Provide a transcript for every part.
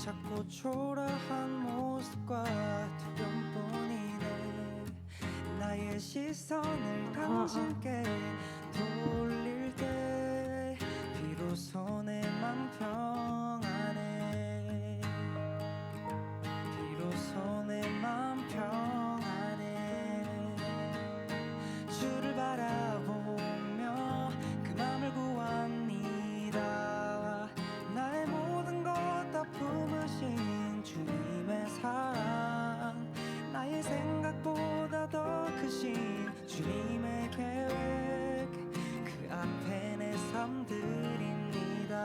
자꾸 초라한 모습과 두려움뿐이네. 나의 시선을 당신께 돌릴 때 비로소 내 맘 평안해. 비로소 내 맘 평안해. 주를 바라보며 그 맘을 구합니다. 나의 모든 것 다 품으신 주님의 사랑, 나의 생각보다 더 크신 주님의 계획, 그 앞에 내 삶 드립니다.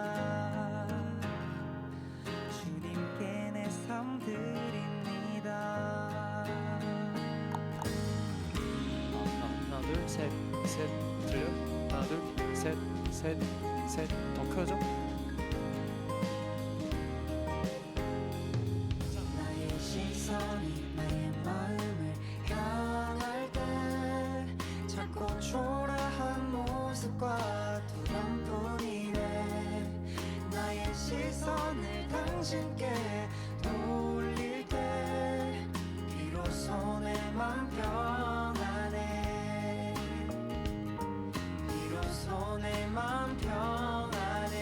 주님께 내 삶 드립니다. 하나 둘 셋 셋 들려? 하나 둘 셋 셋 셋 더 커져? 나의 시선이 나의 마음을 향할 때 자꾸 초라한 모습과 두려움뿐이네. 나의 시선을 당신께 돌릴 때 비로소 내 맘 평안해. 비로소 내 맘 평안해.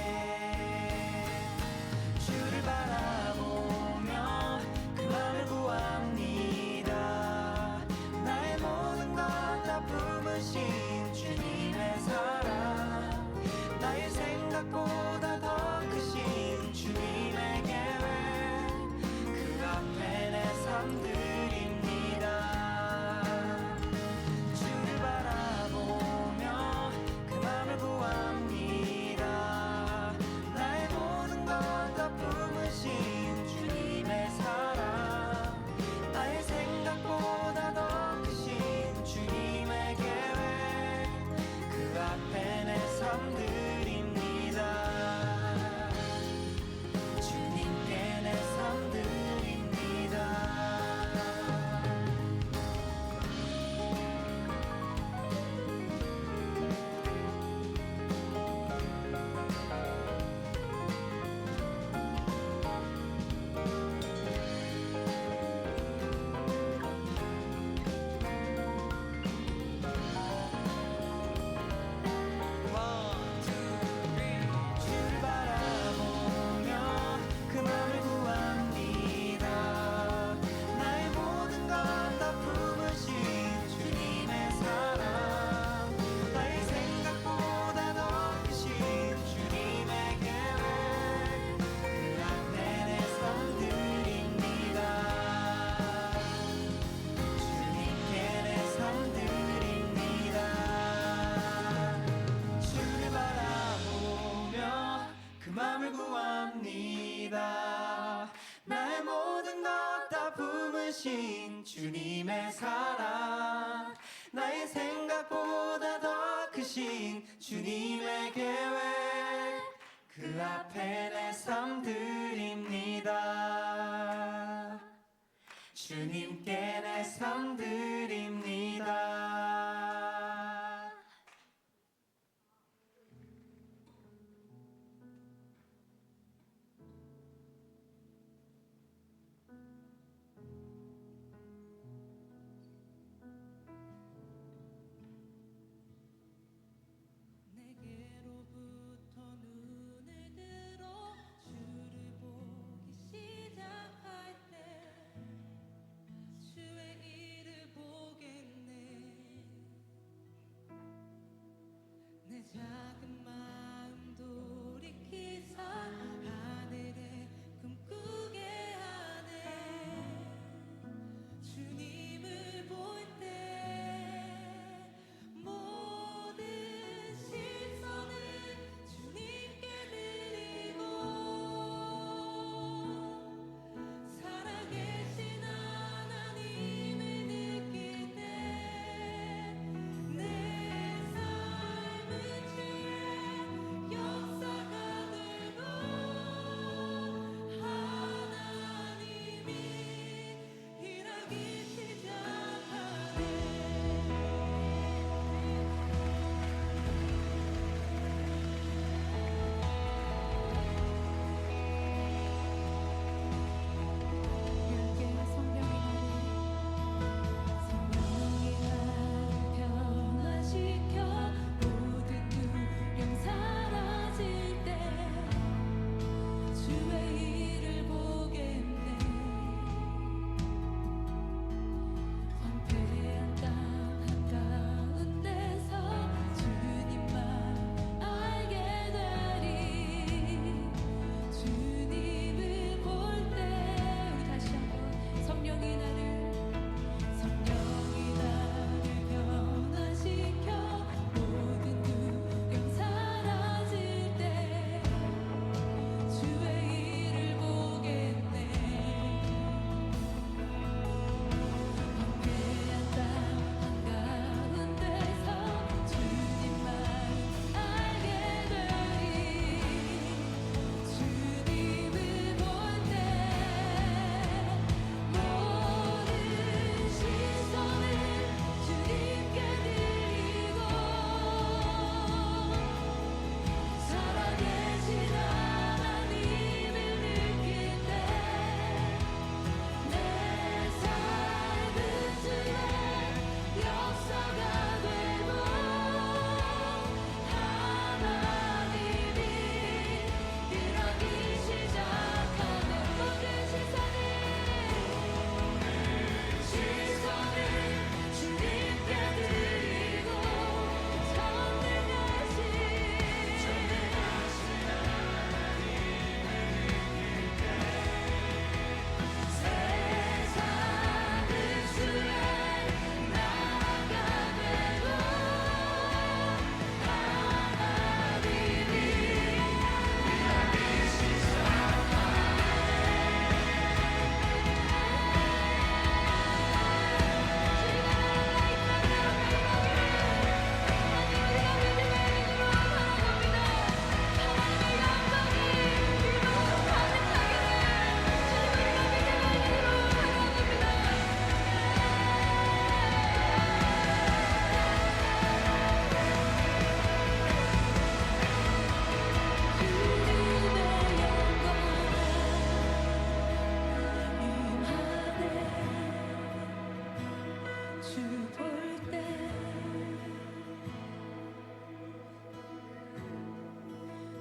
주를 바라보며 그 맘을 구합니다. 나의 모든 것 다 품으신 주님의 사랑, 나의 생각보다 더 크신 주님의 계획, 그 앞에 내 삶 드립니다. 주를 바라보며 그 맘을 구합니다. 나의 모든 것 다 품으신 주님의 사랑, 나의 생각보다 더 크신 주님의 계획, 그 앞에 내 삶 드립니다. 주님께 내 삶 드립니다. 주를 바라보며 그 맘을 구합니다. 나의 모든 것 다 품으신 주님의 사랑, 나의 생각보다 더 크신 주님의 계획, 그 앞에 내 삶 드립니다. 주님께 내 삶 드립니다. 주를 바라보며 그 맘을 구합니다. 나의 모든 것 다 품으신 주님의 사랑, 나의 생각보다 더 크신 주님의 계획, 그 앞에 내 삶 드립니다. 주님께 내 삶 드립니다. 내게로부터 눈을 들어 주를 보기 시작할 때 주의 일을 보게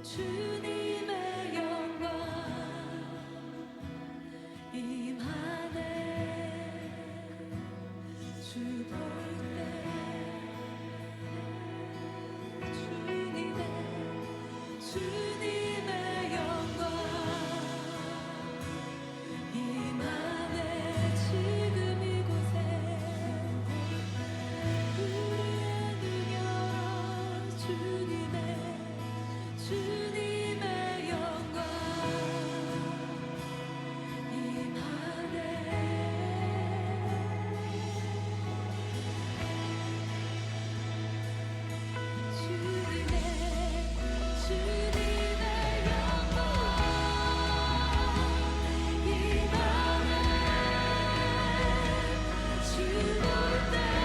주님의 영광 임하네 주 볼 때 주님의 영광 임하네 지금 이곳에 우리의 눈 열어 주님의 영광 임하네 주님의 영광 임하네 주 볼 때 주의 영광의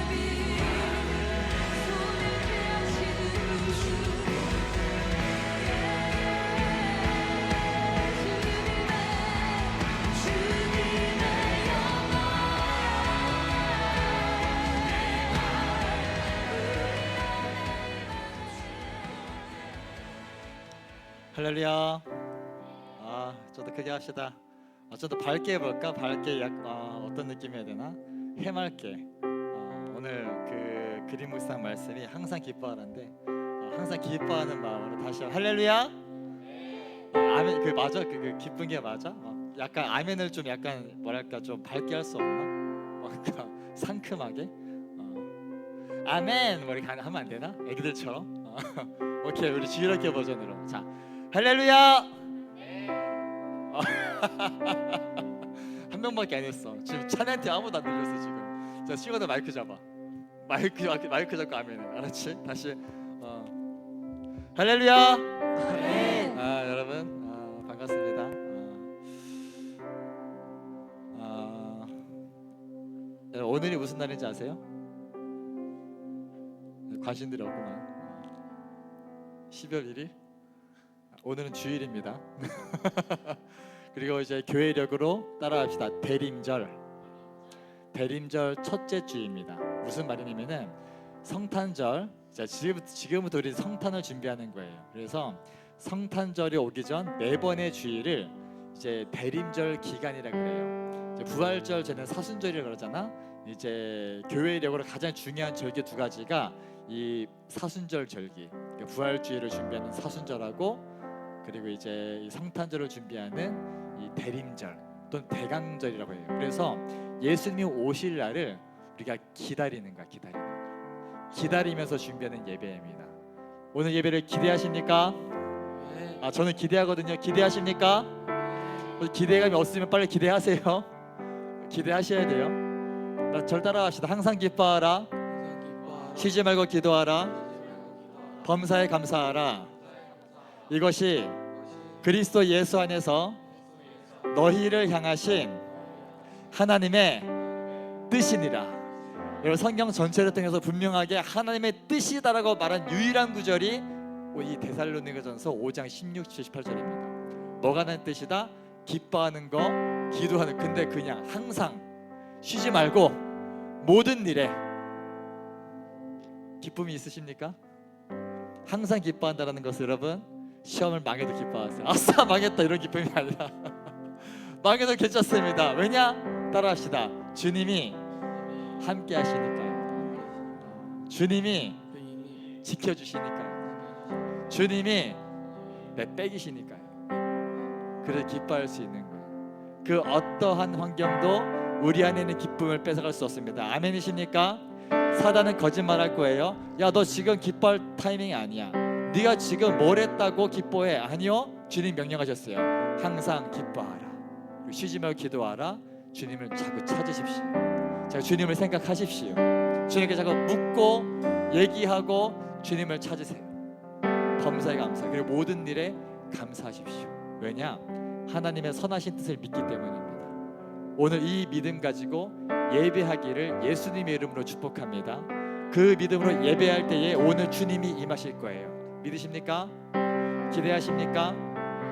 빛 손을 피하시는 주님의 영광 할렐루야. 좀 더 크게 합시다. 좀 더 밝게 해볼까? 밝게 어떤 느낌이 해야 되나? 해맑게. 오늘 그 그림 묵상 말씀이 항상 기뻐하라인데 항상 기뻐하는 마음으로 다시 할렐루야. 아멘. 그 맞아? 그 기쁜 게 맞아? 약간 아멘을 좀 약간 뭐랄까 좀 밝게 할 수 없나? 뭔가 상큼하게. 아멘. 뭐 이렇게 하면 안 되나? 애기들처럼. 오케이, 우리 지휘롭게 버전으로. 자, 할렐루야. 한 명밖에 안 했어. 지금 찬양팀 아무도 안 들렸어 지금. 자, 시원한 마이크 잡아. 마이크 잡고 아멘해. 알았지? 다시. 할렐루야. 아멘. 여러분 반갑습니다. 오늘이 무슨 날인지 아세요? 관심들이 없구만. 12월 1일? 오늘은 주일입니다. 그리고 이제 교회력으로 따라합시다. 대림절 첫째 주입니다. 무슨 말이냐면은 성탄절. 자, 지금부터 우리 성탄을 준비하는 거예요. 그래서 성탄절이 오기 전 네 번의 주일을 이제 대림절 기간이라 그래요. 이제 부활절 전에 사순절이라고 그러잖아. 이제 교회력으로 가장 중요한 절기 두 가지가 이 사순절 절기, 그러니까 부활주일을 준비하는 사순절하고 그리고 이제 이 성탄절을 준비하는 이 대림절 또는 대강절이라고 해요. 그래서 예수님이 오실 날을 우리가 기다리는 거야. 기다리면서 준비하는 예배입니다. 오늘 예배를 기대하십니까? 저는 기대하거든요. 기대하십니까? 기대감이 없으면 빨리 기대하세요. 기대하셔야 돼요. 절 따라합시다. 항상 기뻐하라. 쉬지 말고 기도하라. 범사에 감사하라. 이것이 그리스도 예수 안에서 너희를 향하신 하나님의 뜻이니라. 여러분, 성경 전체를 통해서 분명하게 하나님의 뜻이다라고 말한 유일한 구절이 이 데살로니가전서 5장 16, 18절입니다. 뭐가 하나님의 뜻이다? 기뻐하는 거, 기도하는. 근데 그냥 항상 쉬지 말고 모든 일에 기쁨이 있으십니까? 항상 기뻐한다는 것을 여러분, 시험을 망해도 기뻐하세요. 아싸 망했다 이런 기쁨이 아니라 망해도 괜찮습니다. 왜냐? 따라합시다. 주님이 함께 하시니까요. 주님이 지켜주시니까요. 주님이 내 백이시니까요. 그래서 기뻐할 수 있는 거예요. 그 어떠한 환경도 우리 안에 있는 기쁨을 뺏어갈 수 없습니다. 아멘이십니까? 사단은 거짓말할 거예요. 야, 너 지금 기뻐할 타이밍이 아니야. 네가 지금 뭘 했다고 기뻐해? 아니요, 주님 명령하셨어요. 항상 기뻐하라. 쉬지 말고 기도하라. 주님을 자꾸 찾으십시오. 자, 주님을 생각하십시오. 주님께 자꾸 묻고 얘기하고 주님을 찾으세요. 범사에 감사. 그리고 모든 일에 감사하십시오. 왜냐? 하나님의 선하신 뜻을 믿기 때문입니다. 오늘 이 믿음 가지고 예배하기를 예수님의 이름으로 축복합니다. 그 믿음으로 예배할 때에 오늘 주님이 임하실 거예요. 믿으십니까? 기대하십니까?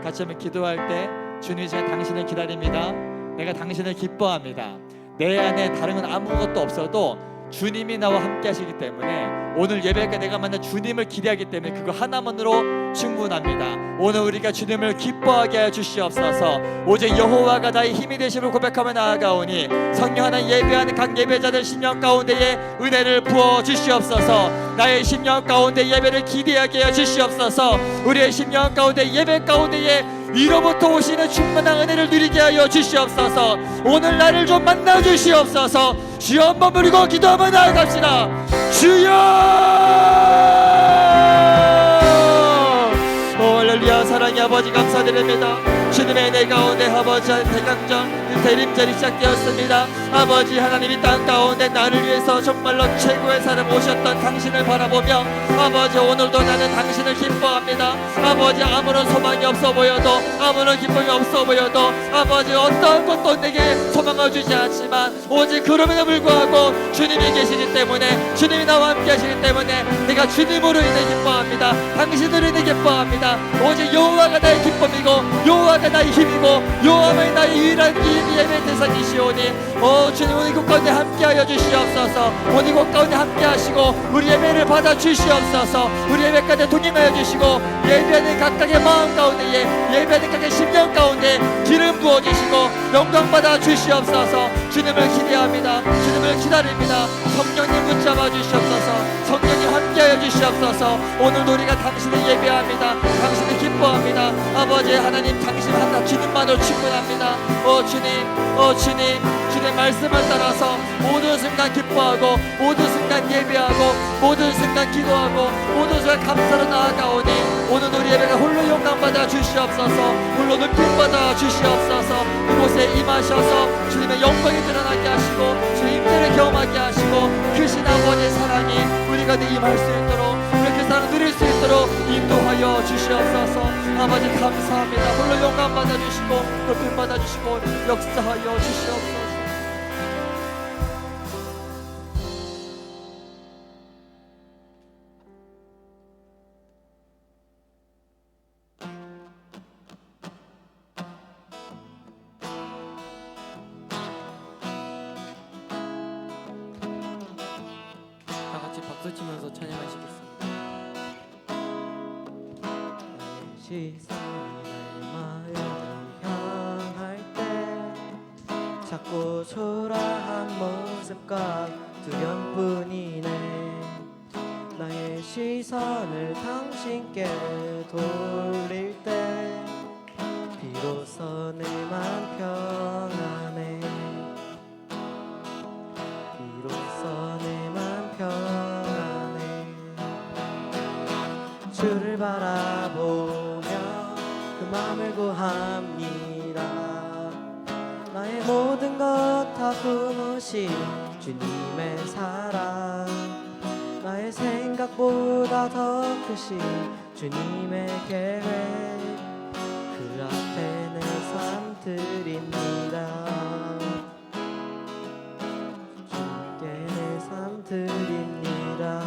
같이 한번 기도할 때 주님이 제가 당신을 기다립니다. 내가 당신을 기뻐합니다. 내 안에 다른 건 아무것도 없어도 주님이 나와 함께 하시기 때문에 오늘 예배가 내가 만난 주님을 기대하기 때문에 그거 하나만으로 충분합니다. 오늘 우리가 주님을 기뻐하게 하여 주시옵소서. 오직 여호와가 나의 힘이 되심을 고백하며 나아가오니 성령 하나님 예배하는 각 예배자들 심령 가운데에 은혜를 부어 주시옵소서. 나의 심령 가운데 예배를 기대하게 하여 주시옵소서. 우리의 심령 가운데 예배 가운데에 위로부터 오시는 충만한 은혜를 누리게 하여 주시옵소서. 오늘 나를 좀 만나 주시옵소서. 주여 한번 부르고 기도하며 나아갑시다. 주여! 할렐루야. 사랑의 아버지 감사드립니다. 주님의 은혜 가운데 아버지 대강전 대림절이 시작되었습니다. 아버지 하나님이 땅 가운데 나를 위해서 정말로 최고의 사람 오셨던 당신을 바라보며 아버지 오늘도 나는 당신을 기뻐합니다. 아버지 아무런 소망이 없어 보여도 아무런 기쁨이 없어 보여도 아버지 어떠한 것도 내게 소망을 주지 않지만 오직 그럼에도 불구하고 주님이 계시기 때문에 주님이 나와 함께 하시기 때문에 내가 주님으로 인해 기뻐합니다. 당신으로 인해 기뻐합니다. 오직 여호와가 나의 기쁨이고 여호와가 나의 힘이고 여호와가 나의 유일한 예배 대상이시오니 주님 오늘 이곳 가운데 함께하여 주시옵소서. 오늘 이곳 가운데 함께하시고 우리 예배를 받아 주시옵소서. 우리 예배 가운데 동행하여 주시고 예배하는 각각의 마음 가운데에 예배하는 각각의 심령 가운데 기름 부어주시고 영광 받아 주시옵소서. 주님을 기대합니다. 주님을 기다립니다. 성령님 붙잡아 주시옵소서. 성령님 함께하여 주시옵소서. 오늘도 우리가 당신을 예배합니다. 당신을 기뻐합니다. 아버지 하나님 당신 하나 주님만으로 충분합니다. 주님 주님의 말씀을 따라서 모든 순간 기뻐하고 모든 순간 예배하고 모든 순간 기도하고 모든 순간 감사로 나아가오니 오늘 우리 예배가 홀로 영광받아 주시옵소서. 홀로 높임받아 주시옵소서. 이곳에 임하셔서 주님의 영광이 드러나게 하시고 주의 임재를 경험하게 하시고 크신 아버지의 사랑이 우리 가운데 임할 수 있도록 우리 그 사랑 누릴 수 있도록 인도하여 주시옵소서. 아버지 감사합니다. 홀로 영광 받아주시고 높임 받아주시고 역사하여 주시옵소서. 다 같이 박수 치면서 찬양하시겠습니다. 시선이 마음을 향할 때 자꾸 초라한 모습과 두려움뿐이네. 나의 시선을 당신께 돌릴 때 비로소 내 맘 평안해. 비로소 내 맘 평안해. 주를 바라보며 그 맘을 구합니다. 나의 모든 것 다 품으신 주님의 사랑, 나의 생각보다 더 크신 주님의 계획, 그 앞에 내 삶 드립니다. 주님께 내 삶 드립니다.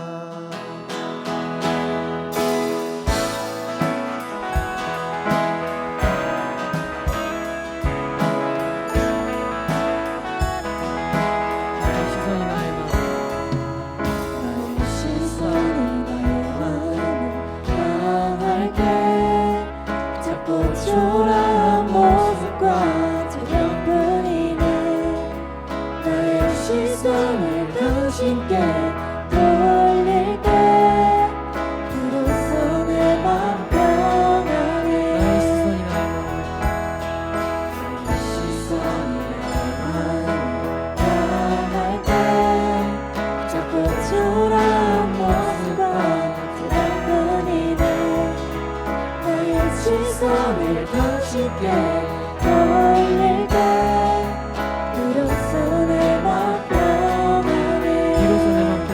초라한 모습과 두려움뿐이네. 나의 시선을 당신께 돌릴 때 비로소 내 맘 평안해. 나의 시선이 내 맘 향할 때 자꾸 초라한 모습과 두려움뿐이네. 나의 시선을 당신께 돌릴 때 비로소 내 맘 평안해. 비로소 내 맘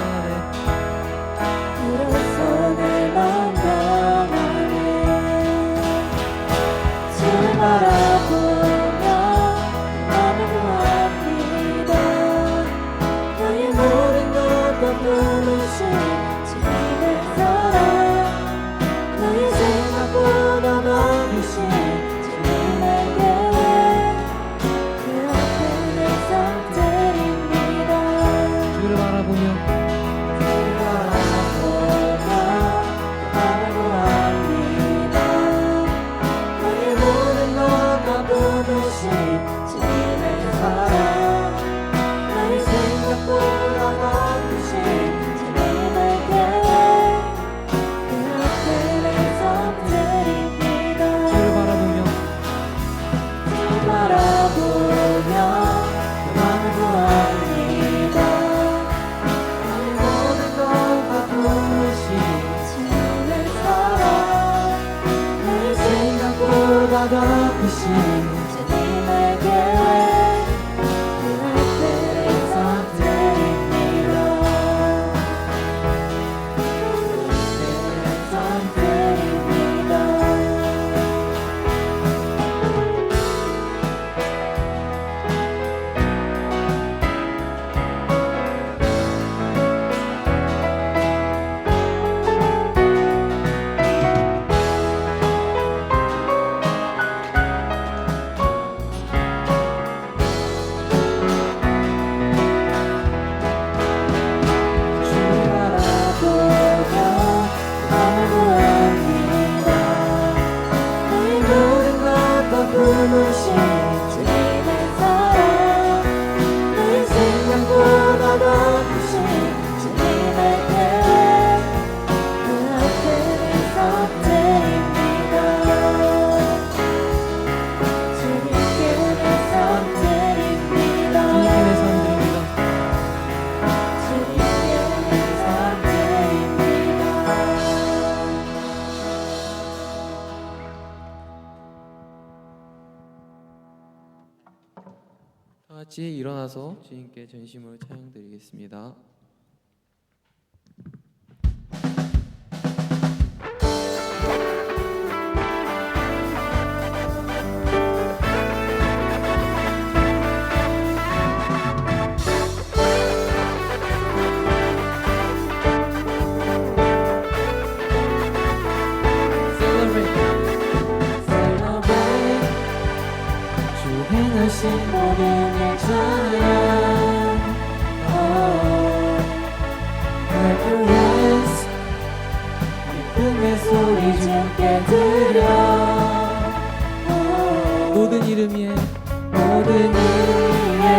같이 일어나서 주님께 전심으로 찬양드리겠습니다. 행하신 모든 일 찬양 Clap your hands 기쁨의 소리 주께 드려 모든 이름 위에 모든 일 위에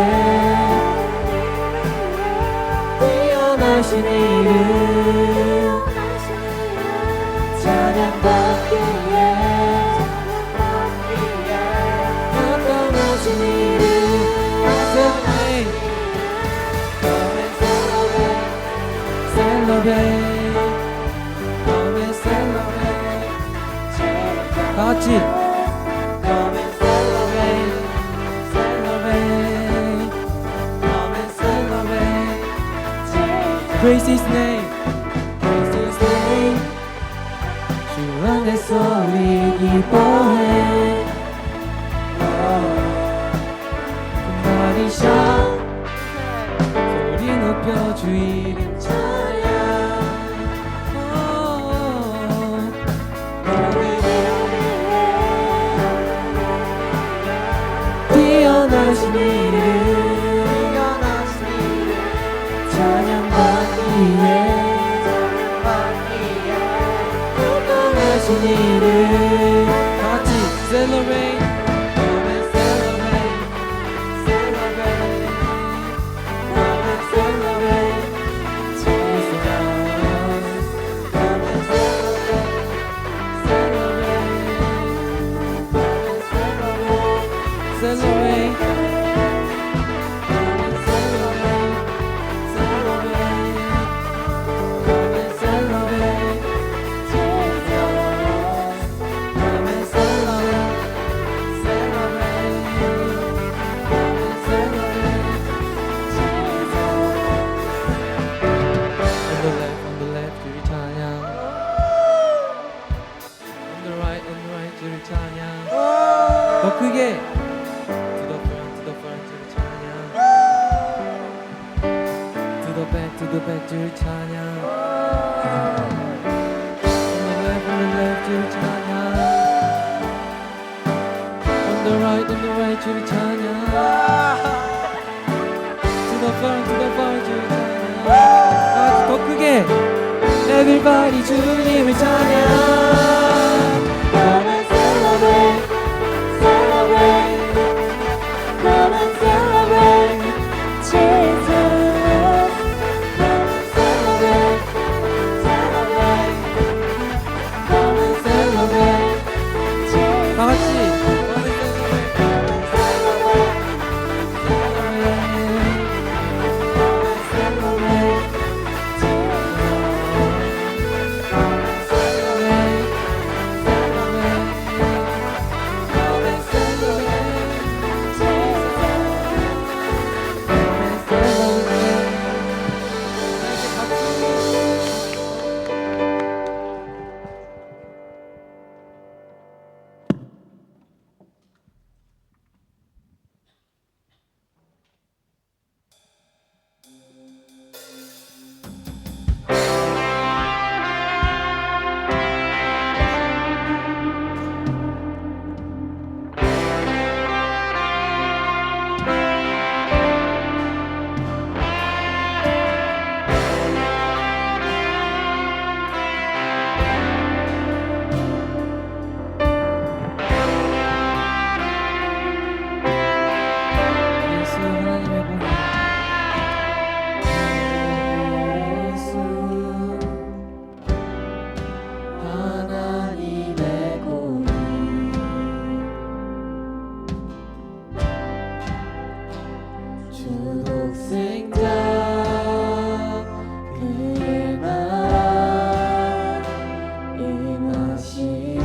뛰어나신 이름 찬양받기에 Celebrate, come and celebrate. 다 같이 Come and celebrate, celebrate, come and celebrate. praise His name. Praise His name. 주 안에서 우리 기뻐해. 금발이셔 소리 높여 주 이름 찬양. 모든 이름 위에 뛰어나신 이름 찬양받기에 뛰어나신 이름 다 같이 celebrate, Come and celebrate, celebrate, come and celebrate, Jesus. Come and celebrate, celebrate, come and celebrate, celebrate. come and celebrate, celebrate, come and celebrate, Jesus. Come and celebrate, celebrate, come and celebrate, Jesus. On the left, 주를 찬양. On the right, 주를 찬양. 더 크게. To the front, 주를 찬양. To the back, 주를 찬양. On the left, 주를 찬양. On the right, 주를 찬양. To the front, 주를 찬양. 아, 더 크게. Everybody 주님을 찬양. Come and celebrate, celebrate, come and celebrate, Jesus. Come and celebrate, celebrate, come and celebrate, Jesus. 다 같이. Come and celebrate, celebrate, come and celebrate, Jesus. Come and celebrate, come and celebrate, Jesus. Come and celebrate. 예수 하나님의 공의. 예수 하나님의 공의 주 독생자 그의 나라 임하시네.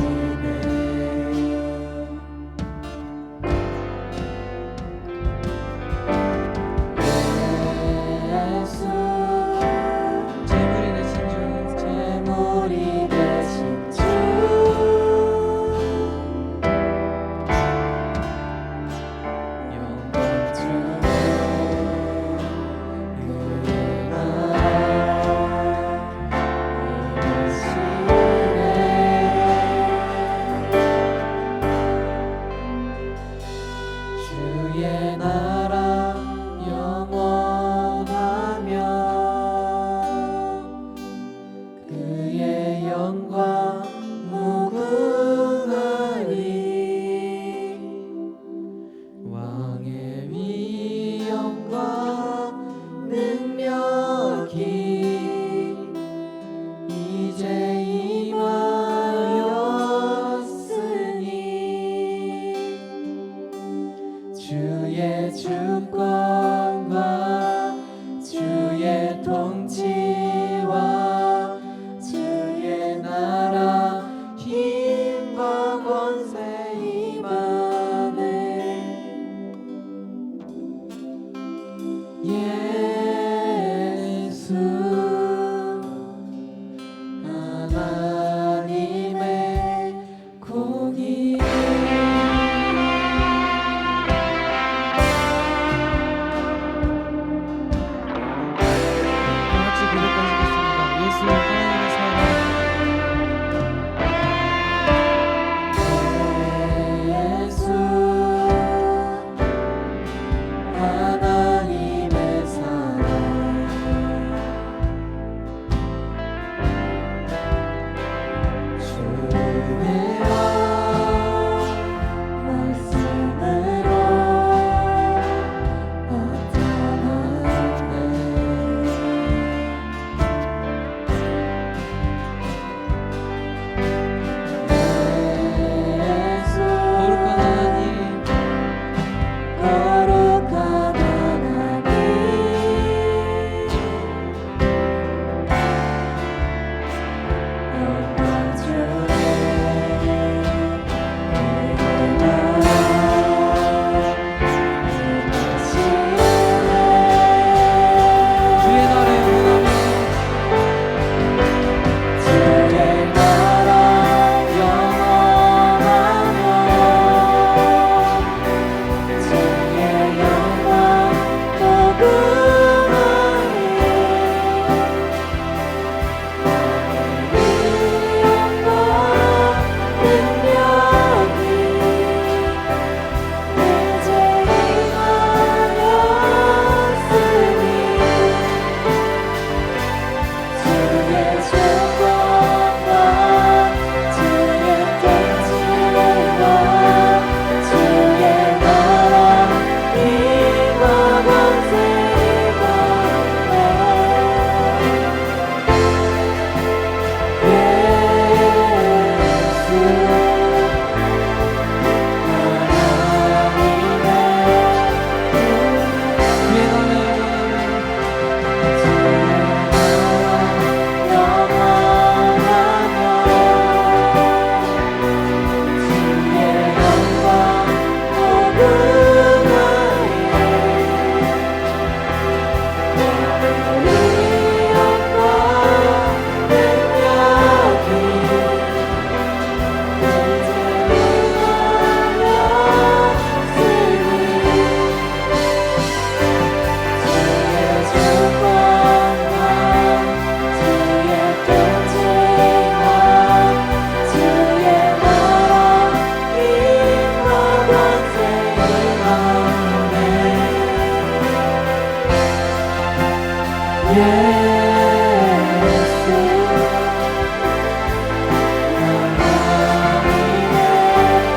주의 나라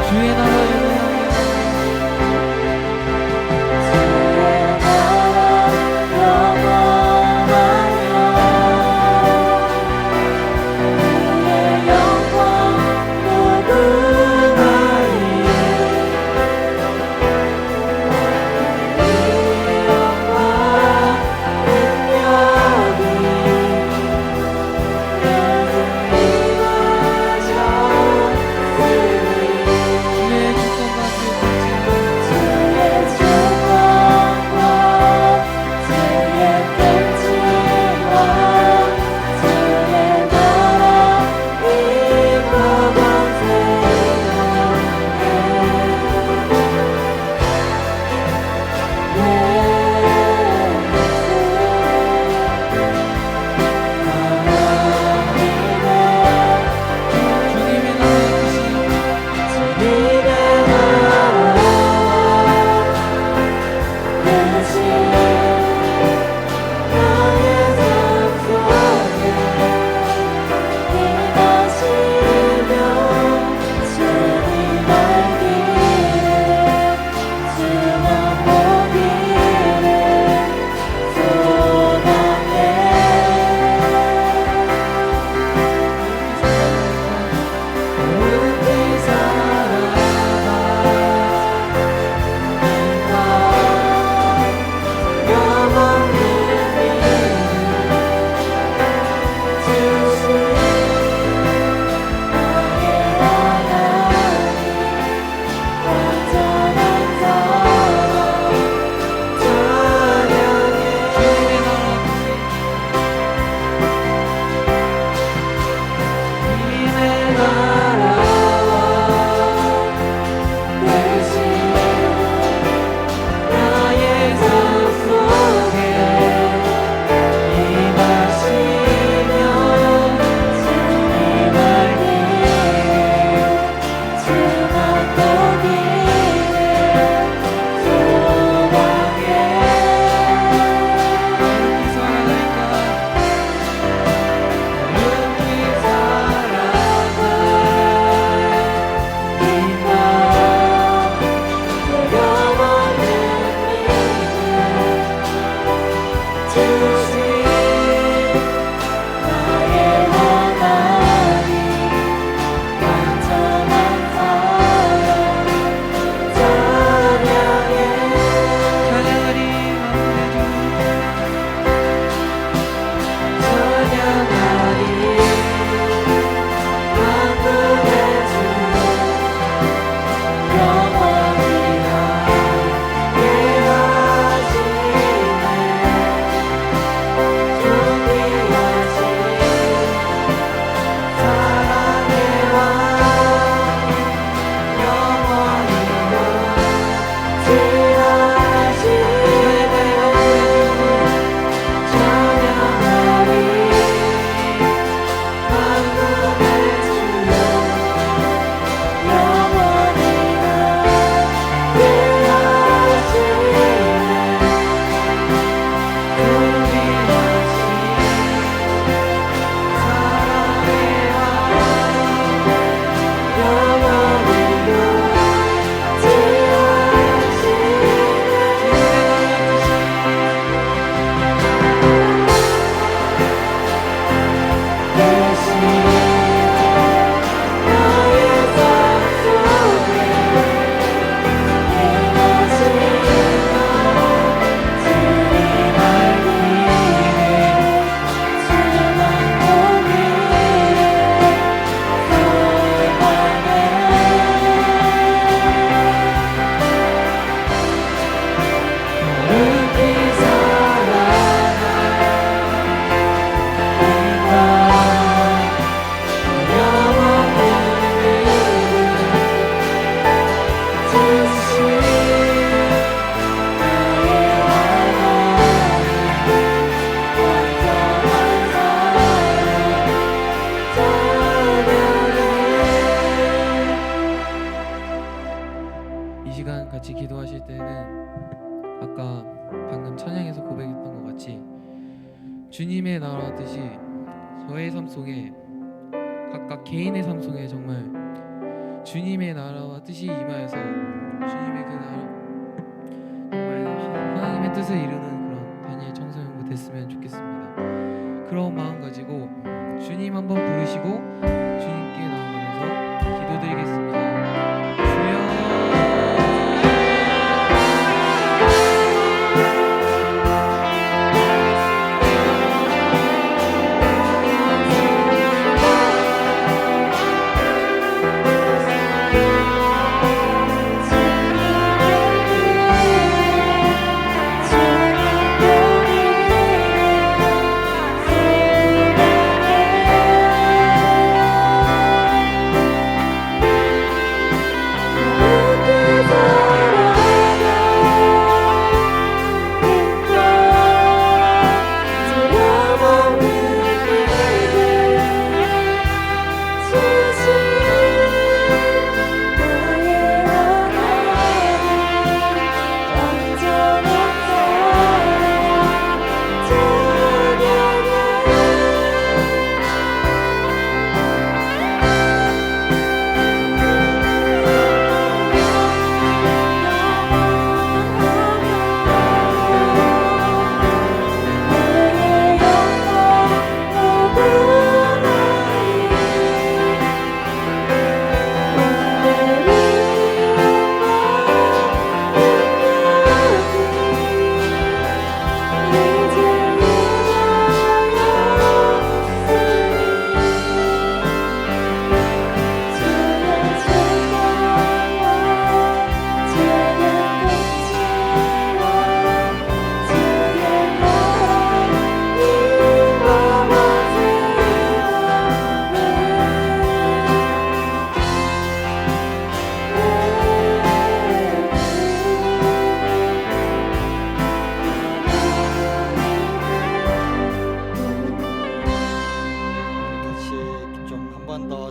영원하게 주의 주권과 주의 통치 주님의 나라의 뜻이 주님의 나라 같이 기도하실 때는 아까 방금 찬양에서 고백했던 것 같이 주님의 나라와 뜻이 저의 삶 속에 각각 개인의 삶 속에 정말 주님의 나라와 뜻이 임하여서 주님의 그 나라 정말 하나님의 뜻을 이루는 그런 다니엘 청소년부 됐으면 좋겠습니다. 그런 마음 가지고 주님 한번 부르시고 주님께 나아가면서 기도드리겠습니다. 주여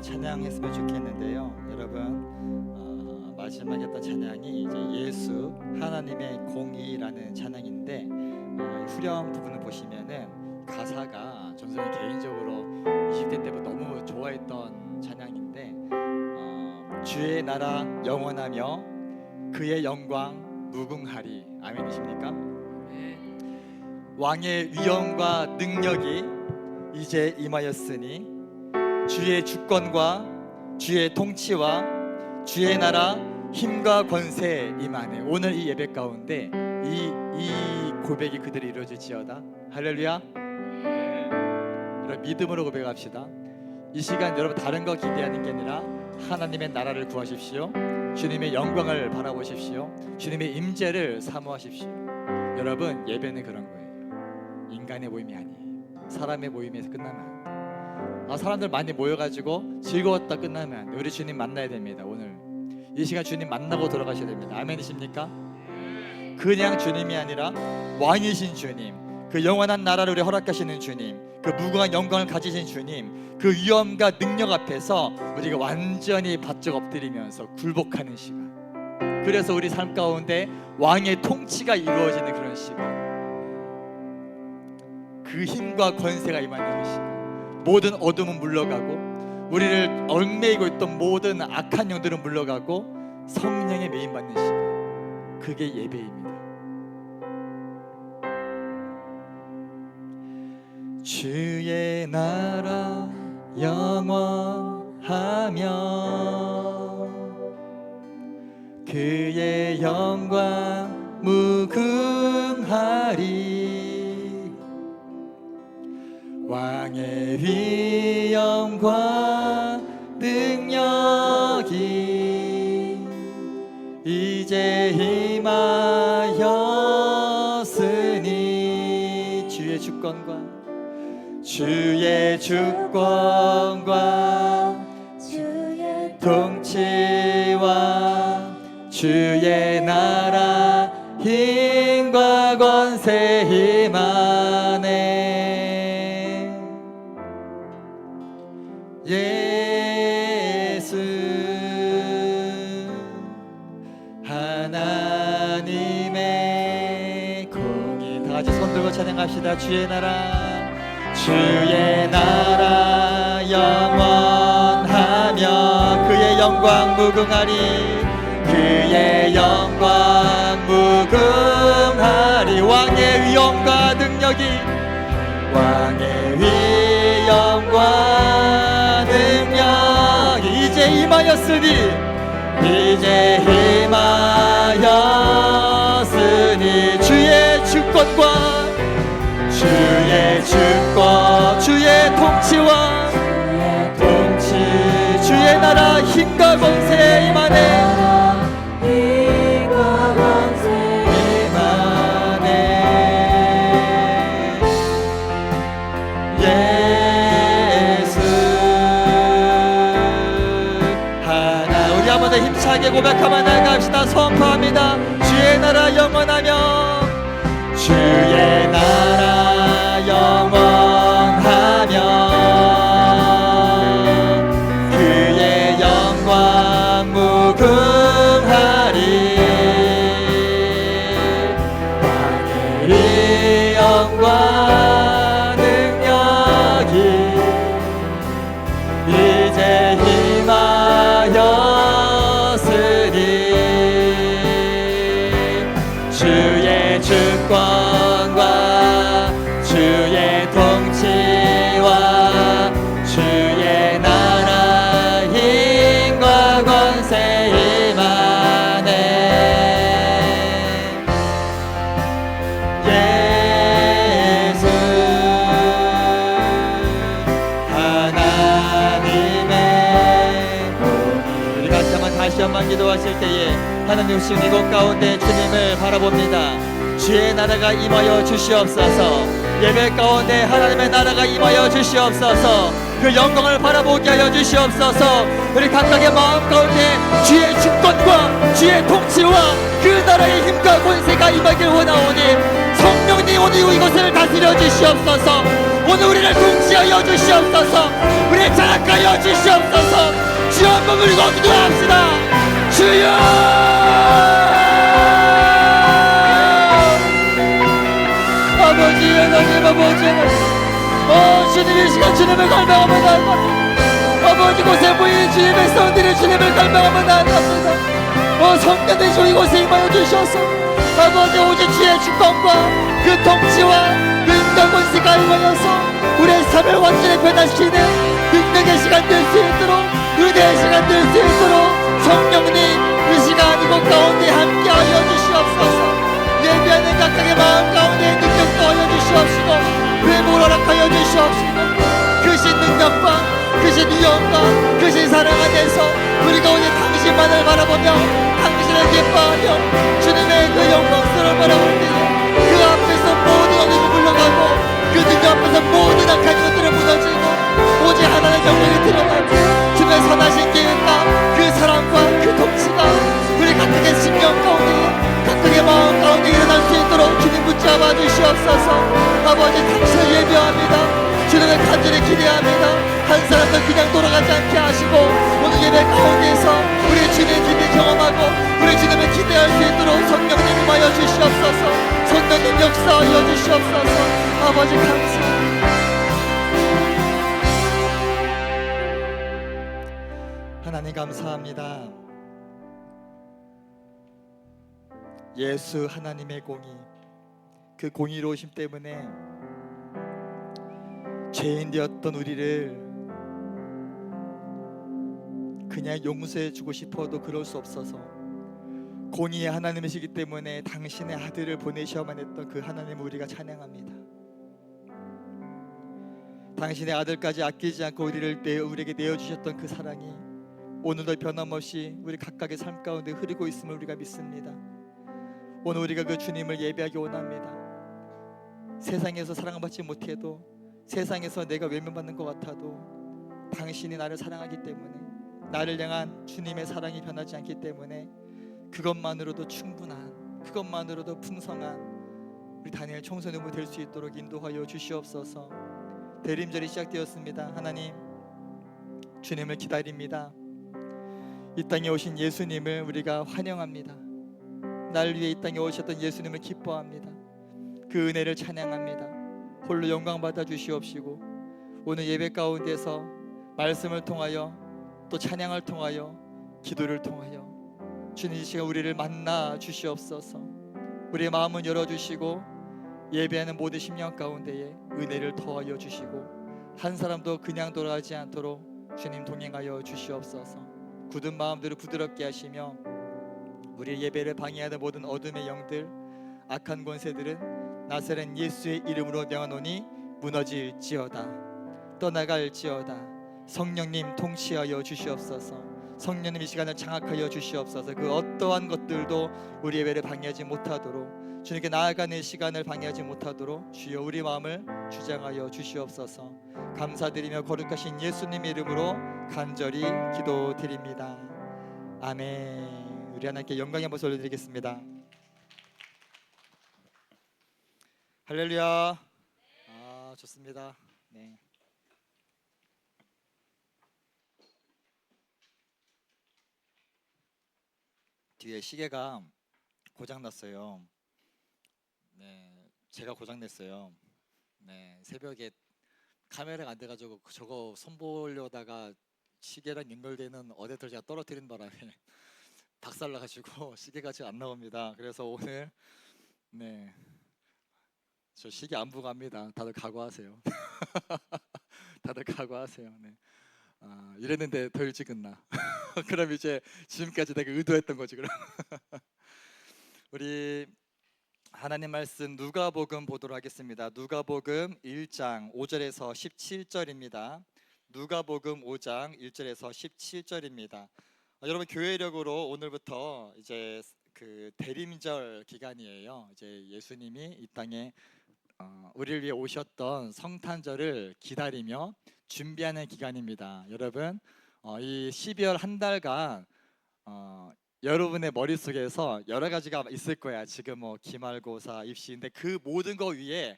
찬양했으면 좋겠는데요. 여러분 마지막에 했던 찬양이 이제 예수 하나님의 공의라는 찬양인데 후렴 부분을 보시면은 가사가 전선이 개인적으로 20대 때부터 너무 좋아했던 찬양인데 주의 나라 영원하며 그의 영광 무궁하리. 아멘이십니까? 왕의 위엄과 능력이 이제 임하였으니 주의 주권과 주의 통치와 주의 나라 힘과 권세 임하네. 오늘 이 예배 가운데 이 고백이 그대로 이루어질지어다. 할렐루야. 여러분 믿음으로 고백합시다. 이 시간 여러분 다른 거 기대하는 게 아니라 하나님의 나라를 구하십시오. 주님의 영광을 바라보십시오. 주님의 임재를 사모하십시오. 여러분 예배는 그런 거예요. 인간의 모임이 아니에요. 사람의 모임에서 끝나면 안 돼요. 사람들 많이 모여가지고 즐거웠다 끝나면 안 돼요. 우리 주님 만나야 됩니다. 오늘 이 시간 주님 만나고 돌아가셔야 됩니다. 아멘이십니까? 그냥 주님이 아니라 왕이신 주님, 그 영원한 나라를 우리 허락하시는 주님, 그 무궁한 영광을 가지신 주님, 그 위엄과 능력 앞에서 우리가 완전히 바짝 엎드리면서 굴복하는 시간. 그래서 우리 삶 가운데 왕의 통치가 이루어지는 그런 시간, 그 힘과 권세가 임하는 그 시간. 모든 어둠은 물러가고 우리를 얽매이고 있던 모든 악한 영들은 물러가고 성령의 메인받는 시간. 그게 예배입니다. 주의 나라 영원하며 그의 영광 무궁하리. 왕의 위엄과 능력이 이제 임하였으니 주의 주권과 주의 통치와 주의 나라 힘과 권세 임하네. 예수 하나님의 공의. 다 같이 손 들고 찬양합시다. 주의 나라 주의 나라 영원하며 그의 영광 무궁하리 그의 영광 무궁하리 왕의 위엄과 능력이 왕의 위엄과 능력이 이제 임하였으니 이제 임하였으니 주의 주권과 주의 주권 주의 통치와 통치 주의 나라 힘과 권세 임하네 힘과 권세 임하네 예수 하나 우리 한번 더 힘차게 고백하며 나아갑시다. 선포합니다. 주의 나라 영원하며 주의 나라 영원하며 그의 영광 무궁하리 왕의 영광 능력이 이제 임하였으니 주의 주권과 주의 통치와 주의 나라 힘과 권세 임하네 예수 하나님의 우리 같이 한번 다시 한번 기도하실 때에 하나님 오신 이곳 가운데 주님을 바라봅니다. 주의 나라가 임하여 주시옵소서. 예배 가운데 하나님의 나라가 임하여 주시옵소서. 그 영광을 바라보게 하여 주시옵소서. 우리 각각의 마음 가운데 주의 주권과 주의 통치와 그 나라의 힘과 권세가 임하길 원하오니 성령님 오늘 이곳을 다스려 주시옵소서. 오늘 우리를 통치하여 주시옵소서. 우리를 장악하여 주시옵소서. 주여 한번 부르고 기도합시다. 주여 아버지 하나님 아버지 주님의 시간 주님을 갈망하며 나아갑니다. 아버지 곳에 보이는 주님의 성들이 주님을 갈망하며 나아갑니다. 성령님 주 이곳에 임하여 주셔서 아버지 오직 주의 주권과 그 통치와 그 인간 권세가 임하여서 우리의 삶을 완전히 변화시키는 능력의 시간 될 수 있도록 은혜의 시간 될 수 있도록 성령님 이 시간 이곳 가운데 함께하여 주시옵소서. 예배하는 각각의 마음 가운데 능력 더하여 주시옵시고 회복을 허락하여 주시옵시고 크신 능력과 크신 위엄과 크신 사랑 안에서 우리가 오늘 당신만을 바라보며 당신을 기뻐하며 주님의 그 영광스러운 바라볼 때에 그 앞에서 모든 어둠이 물러가고 그 능력 앞에서 모든 악한 것들은 무너지고 오직 하나의 영광이 드러나고 주님의 선하신 계획과 그 사랑과 그 통치가 우리 각각의 심령 가운데 각각의 마음 가운데 일어날 수 있도록 주님 붙잡아 주시옵소서. 아버지 당신을 예배합니다. 주님을 간절히 기대합니다. 한 사람도 그냥 돌아가지 않게 하시고 오늘 예배 가운데서 우리 주님의 기대 경험하고 우리 주님을 기대할 수 있도록 성령님 임하여 주시옵소서. 성령님 역사하여 주시옵소서. 아버지 감사합니다. 하나님 감사합니다. 예수 하나님의 공의 그 공의로우심 때문에 죄인 되었던 우리를 그냥 용서해 주고 싶어도 그럴 수 없어서 공의의 하나님이시기 때문에 당신의 아들을 보내셔야만 했던 그 하나님을 우리가 찬양합니다. 당신의 아들까지 아끼지 않고 우리에게 내어주셨던 그 사랑이 오늘도 변함없이 우리 각각의 삶 가운데 흐르고 있음을 우리가 믿습니다. 오늘 우리가 그 주님을 예배하기 원합니다. 세상에서 사랑받지 못해도 세상에서 내가 외면받는 것 같아도 당신이 나를 사랑하기 때문에 나를 향한 주님의 사랑이 변하지 않기 때문에 그것만으로도 충분한 그것만으로도 풍성한 우리 다니엘 청소년부 될 수 있도록 인도하여 주시옵소서. 대림절이 시작되었습니다. 하나님 주님을 기다립니다. 이 땅에 오신 예수님을 우리가 환영합니다. 나를 위해 이 땅에 오셨던 예수님을 기뻐합니다. 그 은혜를 찬양합니다. 홀로 영광 받아 주시옵시고 오늘 예배 가운데서 말씀을 통하여 또 찬양을 통하여 기도를 통하여 주님 이 시간 우리를 만나 주시옵소서. 우리의 마음은 열어주시고 예배하는 모든 심령 가운데에 은혜를 더하여 주시고 한 사람도 그냥 돌아가지 않도록 주님 동행하여 주시옵소서. 굳은 마음들을 부드럽게 하시며 우리의 예배를 방해하는 모든 어둠의 영들 악한 권세들은 나사렛 예수의 이름으로 명하노니 무너질지어다 떠나갈지어다. 성령님 통치하여 주시옵소서. 성령님 이 시간을 장악하여 주시옵소서. 그 어떠한 것들도 우리 예배를 방해하지 못하도록 주님께 나아가는 시간을 방해하지 못하도록 주여 우리 마음을 주장하여 주시옵소서. 감사드리며 거룩하신 예수님 이름으로 간절히 기도드립니다. 아멘. 우리 하나님께 영광의 한번 올려드리겠습니다. 할렐루야. 좋습니다. 네. 뒤에 시계가 고장 났어요. 네, 제가 고장 냈어요. 네, 새벽에 카메라가 안 돼가지고 저거 손보려다가 시계랑 연결되는 어댑터를 제가 떨어뜨린 바람에 박살나가지고 시계가 지금 안 나옵니다. 그래서 오늘 네, 저 시계 안 보고 갑니다. 다들 각오하세요. 다들 각오하세요. 네. 이랬는데 더 일찍 끝나. 그럼 이제 지금까지 내가 의도했던 거지 그럼. 우리 하나님 말씀 누가복음 보도록 하겠습니다. 누가복음 1장 5절에서 17절입니다. 누가복음 5장 1절에서 17절입니다. 여러분 교회력으로 오늘부터 이제 그 대림절 기간이에요. 이제 예수님이 이 땅에 우리를 위해 오셨던 성탄절을 기다리며 준비하는 기간입니다. 여러분 이 12월 한 달간 여러분의 머릿속에서 여러 가지가 있을 거야. 지금 뭐 기말고사, 입시인데 그 모든 거 위에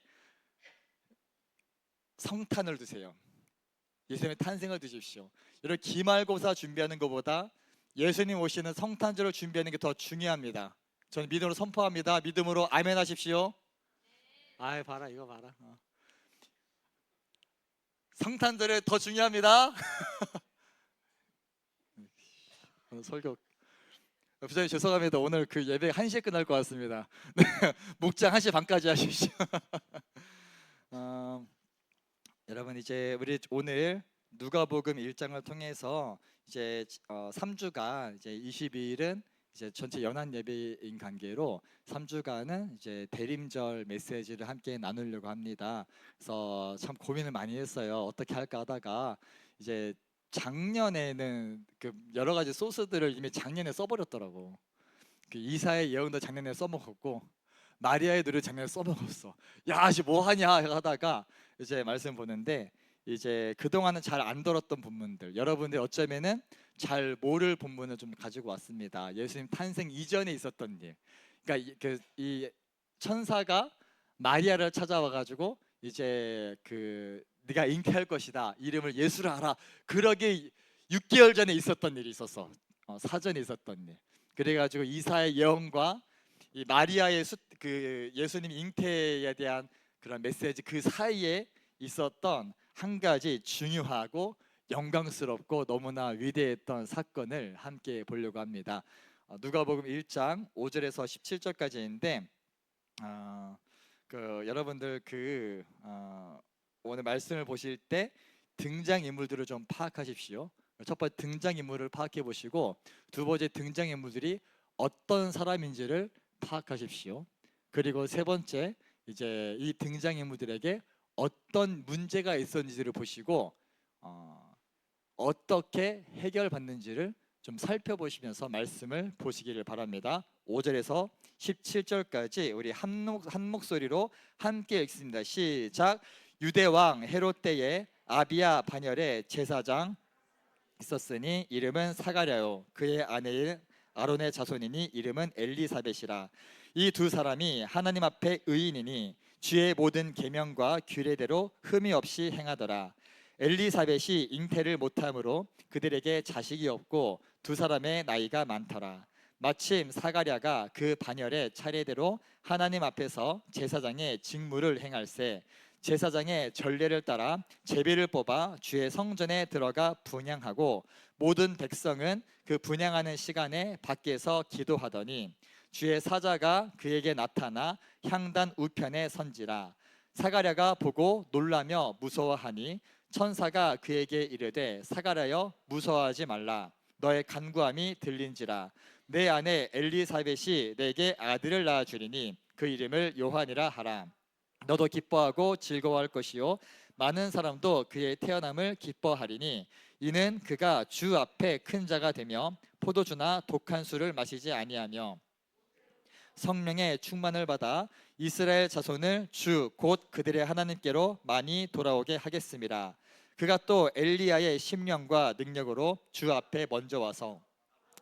성탄을 두세요. 예수님의 탄생을 두십시오. 여러분 기말고사 준비하는 것보다 예수님 오시는 성탄절을 준비하는 게 더 중요합니다. 저는 믿음으로 선포합니다. 믿음으로 아멘 하십시오. 아이 봐라 이거 봐라. 성탄절이 더 중요합니다. 오늘 설교 부장님 죄송합니다. 오늘 그 예배 1시에 끝날 것 같습니다. 네, 목장 1시 반까지 하십시오. 여러분 이제 우리 오늘 누가복음 1장을 통해서 이제 3주간 이제 22일은 이제 전체 연한 예배인 관계로 3주간은 이제 대림절 메시지를 함께 나누려고 합니다. 그래서 참 고민을 많이 했어요. 어떻게 할까 하다가 이제 작년에는 그 여러 가지 소스들을 이미 작년에 써버렸더라고. 그 이사의 예언도 작년에 써먹었고 마리아의 노래 작년에 써먹었어. 야, 이제 뭐 하냐 하다가 이제 말씀 보는데 이제 그동안은 잘 안 들었던 본문들, 여러분들 어쩌면은 잘 모를 본문을 좀 가지고 왔습니다. 예수님 탄생 이전에 있었던 일. 그러니까 이 천사가 마리아를 찾아와 가지고 이제 그 네가 잉태할 것이다. 이름을 예수라 하라. 그러게 6개월 전에 있었던 일이 있었어. 사전에 있었던 일. 그래가지고 이사의 예언과 이 마리아의 그 예수님 잉태에 대한 그런 메시지 그 사이에 있었던 한 가지 중요하고 영광스럽고 너무나 위대했던 사건을 함께 보려고 합니다. 누가복음 1장 5절에서 17절까지인데 여러분들 오늘 말씀을 보실 때 등장인물들을 좀 파악하십시오. 첫 번째 등장인물을 파악해 보시고 두 번째 등장인물들이 어떤 사람인지를 파악하십시오. 그리고 세 번째 이제 이 등장인물들에게 어떤 문제가 있었는지를 보시고 어떻게 해결받는지를 좀 살펴보시면서 말씀을 보시기를 바랍니다. 5절에서 17절까지 우리 한 목소리로 함께 읽습니다. 시작. 유대왕 헤롯 때에 아비야 반열에 제사장 있었으니 이름은 사가랴요 그의 아내인 아론의 자손이니 이름은 엘리사벳이라. 이 두 사람이 하나님 앞에 의인이니 주의 모든 계명과 규례대로 흠이 없이 행하더라. 엘리사벳이 잉태를 못함으로 그들에게 자식이 없고 두 사람의 나이가 많더라. 마침 사가랴가 그 반열에 차례대로 하나님 앞에서 제사장의 직무를 행할세 제사장의 전례를 따라 제비를 뽑아 주의 성전에 들어가 분향하고 모든 백성은 그 분향하는 시간에 밖에서 기도하더니 주의 사자가 그에게 나타나 향단 우편에 선지라 사가랴가 보고 놀라며 무서워하니 천사가 그에게 이르되 사가랴여 무서워하지 말라 너의 간구함이 들린지라 내 아내 엘리사벳이 내게 아들을 낳아 주리니 그 이름을 요한이라 하라 너도 기뻐하고 즐거워할 것이요 많은 사람도 그의 태어남을 기뻐하리니 이는 그가 주 앞에 큰 자가 되며 포도주나 독한 술을 마시지 아니하며 성령의 충만을 받아 이스라엘 자손을 주 곧 그들의 하나님께로 많이 돌아오게 하겠습니다. 그가 또 엘리야의 심령과 능력으로 주 앞에 먼저 와서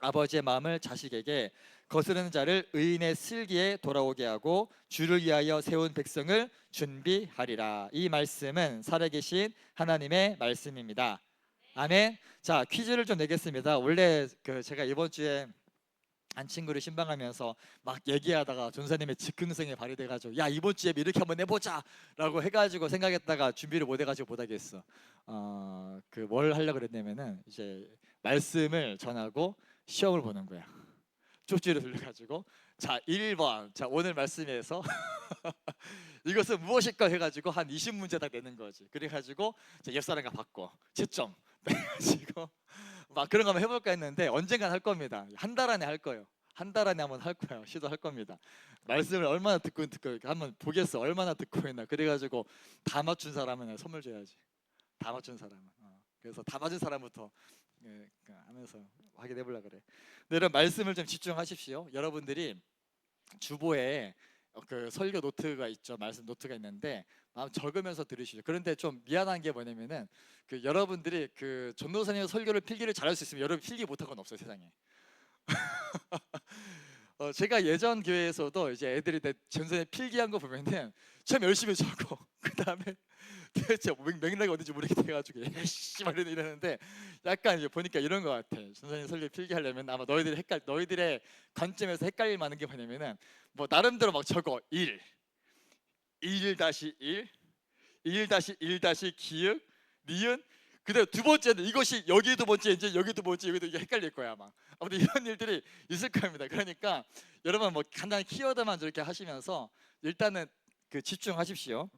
아버지의 마음을 자식에게 거스르는 자를 의인의 슬기에 돌아오게 하고 주를 위하여 세운 백성을 준비하리라. 이 말씀은 살아계신 하나님의 말씀입니다. 아멘. 자, 퀴즈를 좀 내겠습니다. 원래 제가 이번 주에 한 친구를 신방하면서 막 얘기하다가 전사님의 즉흥성에 발휘돼가지고 야 이번 주에 이렇게 한번 해보자 라고 해가지고 생각했다가 준비를 못 해가지고 못하겠어. 뭘 하려고 그랬냐면은 이제 말씀을 전하고 시험을 보는 거야. 쪽지를 돌려가지고 자 1번 자 오늘 말씀에서 이것은 무엇일까 해가지고 한 20문제 다 내는 거지. 그래가지고 옆 사람과 바꿔 채점 해가지고 막 그런 거 한번 해볼까 했는데 언젠간 할 겁니다. 한 달 안에 할 거예요. 한 달 안에 한번 할 거예요. 시도할 겁니다. 말씀을 얼마나 듣고 한번 보겠어. 얼마나 듣고 있나. 그래가지고 다 맞춘 사람은 선물 줘야지. 다 맞춘 사람은. 그래서 다 맞은 사람부터 하면서 확인해 보려 그래. 근데 여러분 말씀을 좀 집중하십시오. 여러분들이 주보에 그 설교 노트가 있죠. 말씀 노트가 있는데 적으면서 들으시죠. 그런데 좀 미안한 게 뭐냐면은 여러분들이 전도사님의 설교를 필기를 잘할 수 있으면 여러분 필기 못한 건 없어요 세상에. 제가 예전 교회에서도 이제 애들이 내 전선에 필기한 거 보면은 참 열심히 적고 그 다음에 도대체 맥락이 어딘지 모르게 돼가지고 예씨 막 이러는데 약간 이제 보니까 이런 것 같아. 전선에 설교 필기하려면 아마 너희들의 관점에서 헷갈릴 만한 게 뭐냐면은 뭐 나름대로 막 적어 1 1-1 1-1 기역 니은 그다음 두 번째는 이것이 여기 두 번째 이제 여기 두 번째 여기도 이게 헷갈릴 거야 아마. 아무튼 이런 일들이 있을 겁니다. 그러니까 여러분 뭐 간단한 키워드만 저렇게 하시면서 일단은 집중하십시오.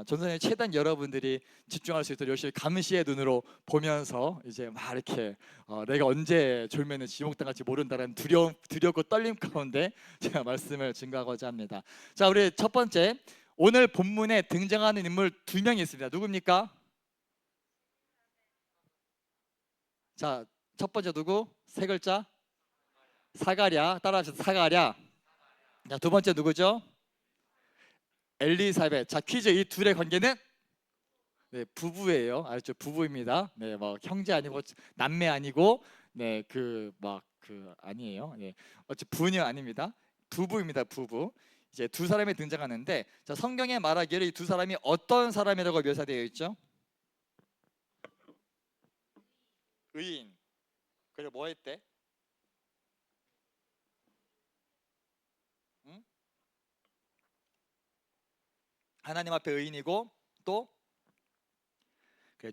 전선에 최대한 여러분들이 집중할 수 있도록 열심히 감시의 눈으로 보면서 이제 막 이렇게 내가 언제 졸면은 지목당할지 모른다는 두렵고 떨림 가운데 제가 말씀을 증거하고자 합니다. 자, 우리 첫 번째 오늘 본문에 등장하는 인물 2명이 있습니다. 누굽니까? 자, 첫 번째 누구? 세 글자. 사가랴. 따라하셔서 사가랴. 자, 두 번째 누구죠? 엘리사벳. 자, 퀴즈. 이 둘의 관계는 부부예요. 알죠? 부부입니다. 네, 뭐 형제 아니고 남매 아니고 아니에요. 부녀 아닙니다. 부부입니다. 부부. 이제 두 사람이 등장하는데 자, 성경에 말하기를 이 두 사람이 어떤 사람이라고 묘사되어 있죠? 의인. 그리고 뭐 했대? 응? 하나님 앞에 의인이고 또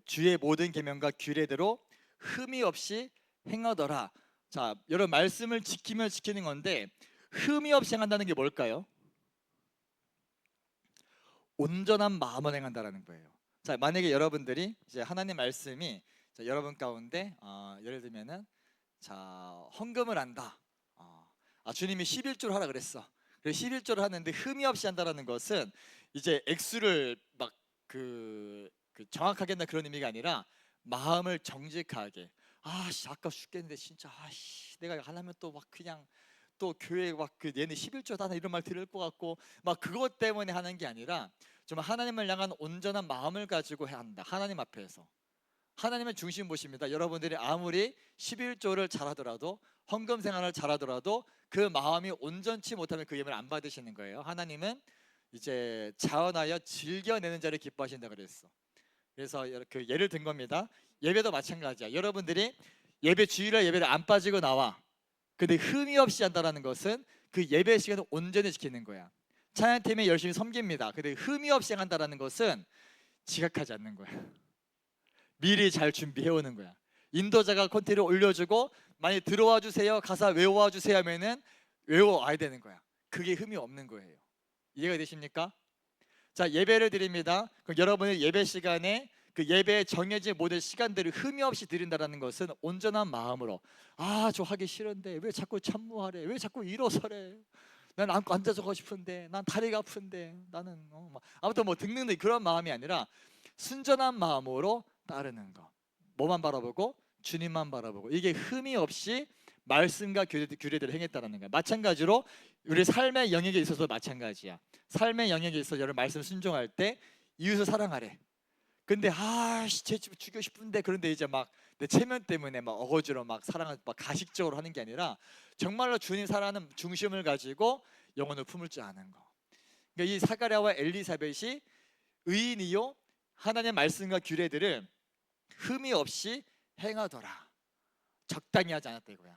주의 모든 계명과 규례대로 흠이 없이 행하더라. 자, 여러분 말씀을 지키면 지키는 건데 흠이 없이 행한다는 게 뭘까요? 온전한 마음을 행한다라는 거예요. 자, 만약에 여러분들이 이제 하나님 말씀이 자, 여러분 가운데 예를 들면은 자 헌금을 한다. 주님이 11조를 하라 그랬어. 그래서 11조를 하는데 흠이 없이 한다라는 것은 이제 액수를 막 정확하게 한다 그런 의미가 아니라 마음을 정직하게 아까 죽겠는데 진짜 내가 하려면 또 막 그냥 또 교회 막 얘네 11조 다 이런 말 들을 것 같고 막 그것 때문에 하는 게 아니라 좀 하나님을 향한 온전한 마음을 가지고 해야 한다. 하나님 앞에서. 하나님의 중심 보십니다. 여러분들이 아무리 11조를 잘하더라도 헌금 생활을 잘하더라도 그 마음이 온전치 못하면 그 예배를 안 받으시는 거예요. 하나님은 이제 자원하여 즐겨내는 자를 기뻐하신다 그랬어. 그래서 예를 든 겁니다. 예배도 마찬가지야. 여러분들이 예배 주일날 예배를 안 빠지고 나와. 근데 흠이 없이 한다라는 것은 그 예배 시간을 온전히 지키는 거야. 찬양팀에 열심히 섬깁니다. 근데 흠이 없이 한다라는 것은 지각하지 않는 거야. 미리 잘 준비해 오는 거야. 인도자가 콘티를 올려주고 만약 들어와 주세요, 가사 외워와 주세요 하면은 외워와야 되는 거야. 그게 흠이 없는 거예요. 이해가 되십니까? 자, 예배를 드립니다. 그럼 여러분의 예배 시간에 그 예배에 정해진 모든 시간들을 흠이 없이 드린다는 것은 온전한 마음으로, 아, 저 하기 싫은데 왜 자꾸 참무하래, 왜 자꾸 일어서래, 난 앉아서 가고 싶은데, 난 다리가 아픈데, 나는 아무튼 뭐 등등등 그런 마음이 아니라 순전한 마음으로 따르는 거. 뭐만 바라보고? 주님만 바라보고. 이게 흠이 없이 말씀과 규례들을 행했다는 거야. 마찬가지로 우리 삶의 영역에 있어서 마찬가지야. 삶의 영역에 있어서 여러분 말씀 순종할 때 이웃을 사랑하래. 근데 쟤 죽이고 싶은데, 그런데 이제 막 내 체면 때문에 막 어거지로 막 사랑을 막 가식적으로 하는 게 아니라 정말로 주님 사랑하는 중심을 가지고 영혼을 품을 줄 아는 거. 그러니까 이 사가랴와 엘리사벳이 의인이요 하나님의 말씀과 규례들을 흠이 없이 행하더라. 적당히 하지 않았다 이거야.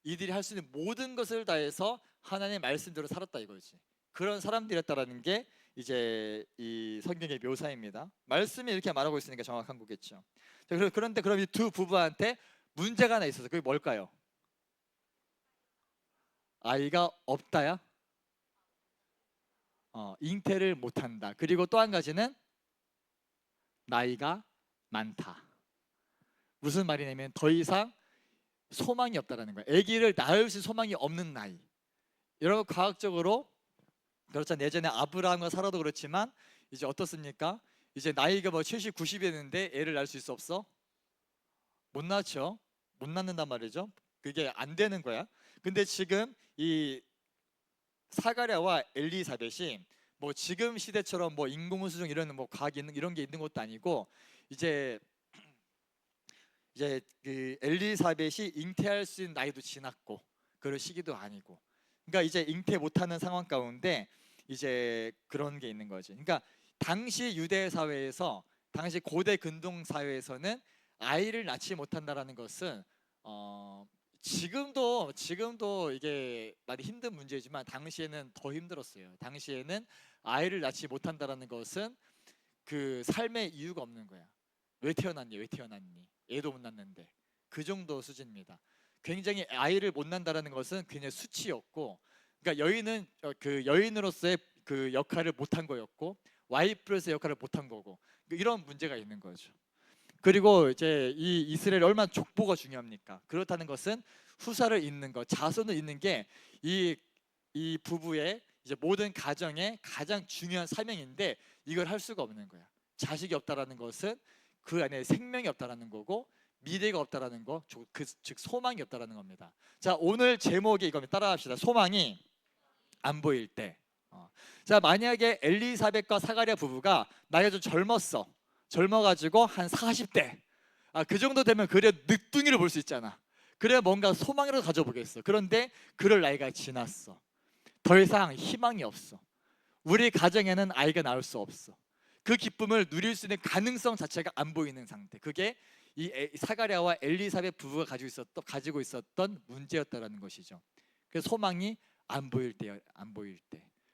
이들이 할 수 있는 모든 것을 다해서 하나님의 말씀대로 살았다 이거지. 그런 사람들이었다라는 게 이제 이 성경의 묘사입니다. 말씀이 이렇게 말하고 있으니까 정확한 거겠죠. 자, 그런데 그럼 이 두 부부한테 문제가 하나 있어서 그게 뭘까요? 아이가 없다야? 잉태를 못한다. 그리고 또 한 가지는 나이가 많다. 무슨 말이냐면 더 이상 소망이 없다라는 거야. 아기를 낳을 수 있는 소망이 없는 나이. 여러분 과학적으로 그렇잖아요. 예전에 아브라함과 사라도 그렇지만 이제 어떻습니까? 이제 나이가 뭐 70, 90이 됐는데 애를 낳을 수 있어 없어? 못 낳죠. 못 낳는단 말이죠. 그게 안 되는 거야. 근데 지금 이 사가랴와 엘리사벳이 뭐 지금 시대처럼 뭐 인공수정 이런 뭐 과학 이런 게 있는 것도 아니고 이제 그 엘리사벳이 잉태할 수 있는 나이도 지났고 그럴 시기도 아니고, 그러니까 이제 잉태 못하는 상황 가운데 이제 그런 게 있는 거지. 그러니까 당시 유대 사회에서, 당시 고대 근동 사회에서는 아이를 낳지 못한다라는 것은 지금도 이게 많이 힘든 문제지만 당시에는 더 힘들었어요. 당시에는 아이를 낳지 못한다라는 것은 그 삶의 이유가 없는 거야. 왜 태어났니? 애도 못 낳는데. 그 정도 수준입니다. 굉장히 아이를 못 낳는다라는 것은 그냥 수치였고, 그러니까 여인은 그 여인으로서의 그 역할을 못한 거였고, 와이프로서의 역할을 못한 거고, 이런 문제가 있는 거죠. 그리고 이제 이 이스라엘 얼마나 족보가 중요합니까? 그렇다는 것은 후사를 잇는 것, 자손을 잇는 게 이 부부의 이제 모든 가정의 가장 중요한 사명인데 이걸 할 수가 없는 거야. 자식이 없다라는 것은 그 안에 생명이 없다라는 거고 미래가 없다라는 거, 즉 소망이 없다라는 겁니다. 자, 오늘 제목이 이겁니다. 따라합시다. 소망이 안 보일 때. 자, 만약에 엘리사벳과 사가랴 부부가 나이가 좀 젊어가지고 한 40대, 그 정도 되면 그래 늦둥이를 볼 수 있잖아. 그래야 뭔가 소망이라도 가져보겠어. 그런데 그럴 나이가 지났어. 더 이상 희망이 없어. 우리 가정에는 아이가 나올 수 없어. 그 기쁨을 누릴 수 있는 가능성 자체가 안 보이는 상태. 그게 이 사가랴와 엘리사벳 부부가 가지고 있었던 문제였다라는 것이죠. 그래서 소망이 안 보일 때.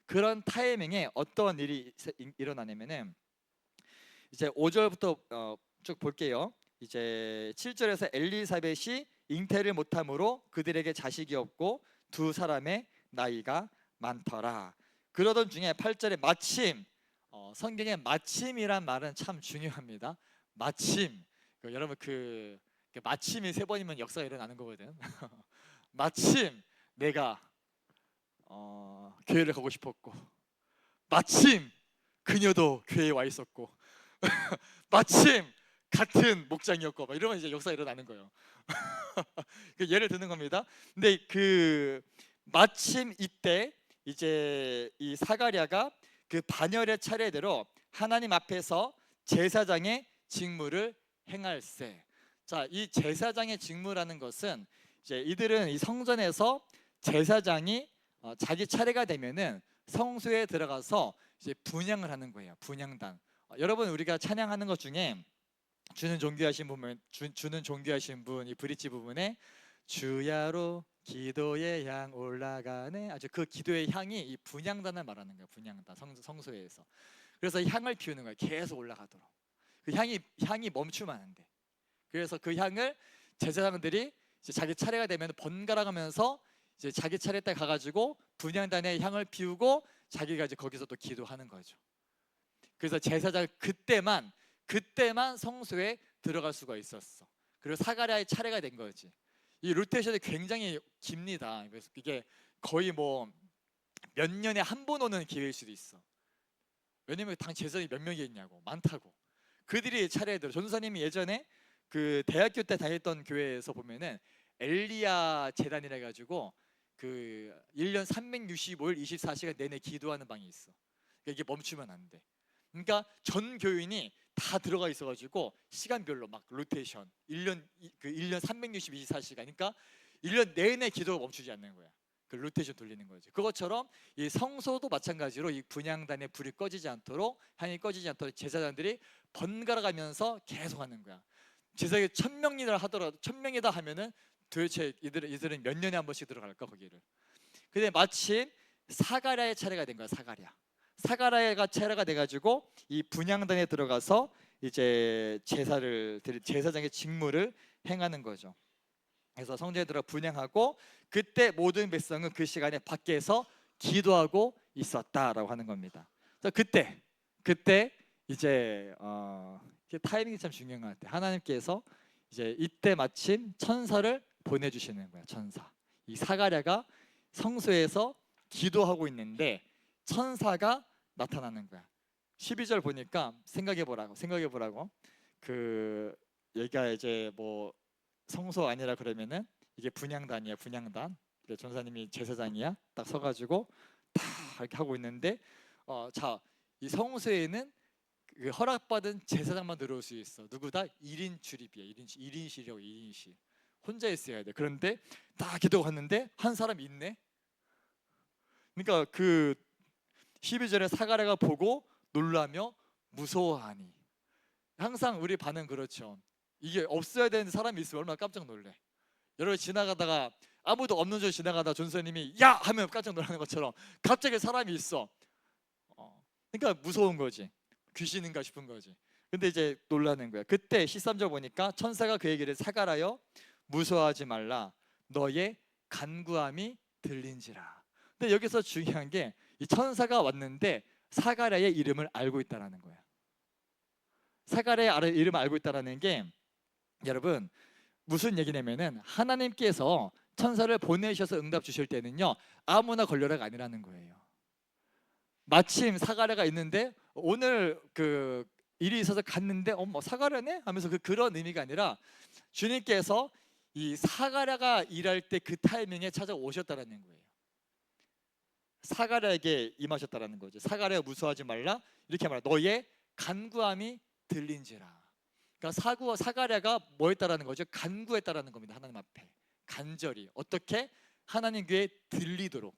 그런 타이밍에 어떤 일이 일어나냐면은 이제 5절부터 쭉 볼게요. 이제 7절에서 엘리사벳이 잉태를 못함으로 그들에게 자식이 없고 두 사람의 나이가 많더라. 그러던 중에 8절에 마침, 성경에 마침이란 말은 참 중요합니다. 마침. 여러분 그 마침이 3번이면 역사가 일어나는 거거든. 마침 내가 교회를 가고 싶었고, 마침 그녀도 교회에 와 있었고, 마침 같은 목장이었고, 막 이러면 이제 역사가 일어나는 거예요. 예를 드는 겁니다. 근데 그 마침 이때 이제 이 사가랴가 그 반열의 차례대로 하나님 앞에서 제사장의 직무를 행할세. 자, 이 제사장의 직무라는 것은 이제 이들은 이 성전에서 제사장이 자기 차례가 되면은 성소에 들어가서 이제 분향을 하는 거예요. 분향단. 여러분 우리가 찬양하는 것 중에 주는 종교하신 분 이 브릿지 부분에 주야로 기도의 향 올라가네. 아주 그 기도의 향이 이 분향단을 말하는 거예요. 분향단 성소에서. 그래서 향을 피우는 거예요. 계속 올라가도록. 그 향이 멈추면 안 돼. 그래서 그 향을 제사장들이 이제 자기 차례가 되면 번갈아 가면서 이제 자기 차례 때 가가지고 분향단의 향을 피우고 자기가 이제 거기서 또 기도하는 거죠. 그래서 제사장 그때만 성소에 들어갈 수가 있었어. 그리고 사가랴의 차례가 된 거지. 이 로테이션이 굉장히 깁니다. 그래서 이게 거의 뭐 몇 년에 한 번 오는 기회일 수도 있어. 왜냐면 당 제사장이 몇 명이 있냐고, 많다고. 그들이 차례에 들어. 전도사님이 예전에 그 대학교 때 다녔던 교회에서 보면은 엘리야 재단이라 해가지고 그 1년 365일 24시간 내내 기도하는 방이 있어. 그러니까 이게 멈추면 안 돼. 그러니까 전 교인이 다 들어가 있어가지고 시간별로 막 로테이션 1년 364시간, 그러니까 1년 내내 기도가 멈추지 않는 거야. 그 로테이션 돌리는 거지. 그것처럼 이 성소도 마찬가지로 이 분향단의 불이 꺼지지 않도록, 향이 꺼지지 않도록 제사장들이 번갈아 가면서 계속 하는 거야. 제사장이 1000명이다 하더라도 1000명이다 하면은 도대체 이들은 몇 년에 한 번씩 들어갈까 거기를. 근데 마침 사가랴의 차례가 된 거야. 사가랴가 차례가 돼가지고 이 분향단에 들어가서 이제 제사장의 직무를 행하는 거죠. 그래서 성전에 들어 분향하고 그때 모든 백성은 그 시간에 밖에서 기도하고 있었다라고 하는 겁니다. 그때 이제 타이밍이 참 중요한 것 같아요. 하나님께서 이제 이때 마침 천사를 보내주시는 거야. 천사. 이 사가랴가 성소에서 기도하고 있는데 천사가 나타나는 거야. 12절 보니까 생각해 보라고. 그 얘가 이제 뭐 성소 아니라 그러면은 이게 분향단이야. 분향단. 전사님이 제사장이야. 딱 서가지고 다 이렇게 하고 있는데 이 성소에는 그 허락받은 제사장만 들어올 수 있어. 누구다? 1인 출입이야. 1인실이라고. 1인실. 혼자 있어야 돼. 그런데 다 기도가 갔는데 한 사람이 있네. 그러니까 그 12절에 사가랴가 보고 놀라며 무서워하니. 항상 우리 반응 그렇죠. 이게 없어야 되는 사람이 있으면 얼마나 깜짝 놀래. 여러분 지나가다가 아무도 없는 줄 지나가다 전사님이 야! 하면 깜짝 놀라는 것처럼 갑자기 사람이 있어. 그러니까 무서운 거지. 귀신인가 싶은 거지. 근데 이제 놀라는 거야. 그때 13절 보니까 천사가 그에게 사가랴여 무서워하지 말라. 너의 간구함이 들린지라. 근데 여기서 중요한 게 이 천사가 왔는데 사가랴의 이름을 알고 있다라는 거야. 사가랴의 이름을 알고 있다라는 게 여러분 무슨 얘기냐면은 하나님께서 천사를 보내셔서 응답 주실 때는요 아무나 걸려라가 아니라는 거예요. 마침 사가랴가 있는데 오늘 그 일이 있어서 갔는데 뭐 사가랴네 하면서 그런 의미가 아니라 주님께서 이 사가랴가 일할 때 그 타이밍에 찾아오셨다라는 거예요. 사가랴에게 임하셨다라는 거죠. 사가랴 무서워하지 말라. 이렇게 말해. 너의 간구함이 들린지라. 그러니까 사가랴가 뭐 했다라는 거죠? 간구했다라는 겁니다. 하나님 앞에 간절히. 어떻게? 하나님 귀에 들리도록.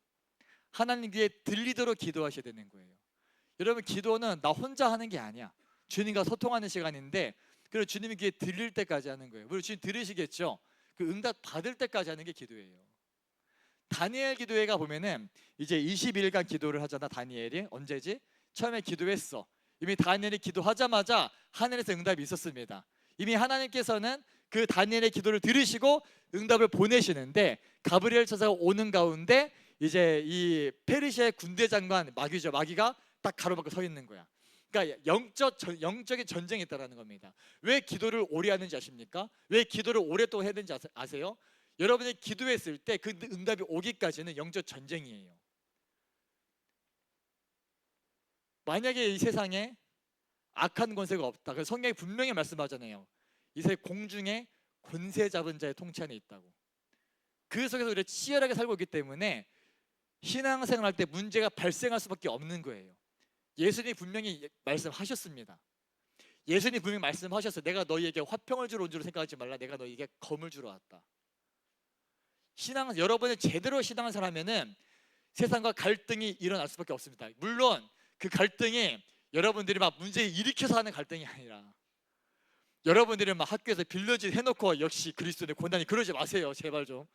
하나님 귀에 들리도록 기도하셔야 되는 거예요. 여러분 기도는 나 혼자 하는 게 아니야. 주님과 소통하는 시간인데 그리고 주님이 귀에 들릴 때까지 하는 거예요. 그리고 주님 들으시겠죠? 그 응답 받을 때까지 하는 게 기도예요. 다니엘 기도회가 보면은 이제 20일간 기도를 하잖아. 다니엘이 언제지? 처음에 기도했어. 이미 다니엘이 기도하자마자 하늘에서 응답이 있었습니다. 이미 하나님께서는 그 다니엘의 기도를 들으시고 응답을 보내시는데 가브리엘 천사가 오는 가운데 이제 이 페르시아의 군대 장관 마귀가 딱 가로막고 서 있는 거야. 그러니까 영적인 전쟁이 있다라는 겁니다. 왜 기도를 오래 하는지 아십니까? 왜 기도를 오랫동안 해야 되는지 아세요? 여러분이 기도했을 때 그 응답이 오기까지는 영적 전쟁이에요. 만약에 이 세상에 악한 권세가 없다. 그 성경이 분명히 말씀하잖아요. 이 세상 공중에 권세 잡은 자의 통치 안에 있다고. 그 속에서 우리가 치열하게 살고 있기 때문에 신앙생활할 때 문제가 발생할 수밖에 없는 거예요. 예수님이 분명히 말씀하셨습니다. 예수님이 분명히 말씀하셨어요. 내가 너희에게 화평을 주러 온 줄 생각하지 말라. 내가 너희에게 검을 주러 왔다. 여러분이 제대로 신앙을 살면은 세상과 갈등이 일어날 수밖에 없습니다. 물론 그 갈등이 여러분들이 막 문제 일으켜서 하는 갈등이 아니라 여러분들이 막 학교에서 빌려진 해놓고 역시 그리스도의 고난이 그러지 마세요. 제발 좀.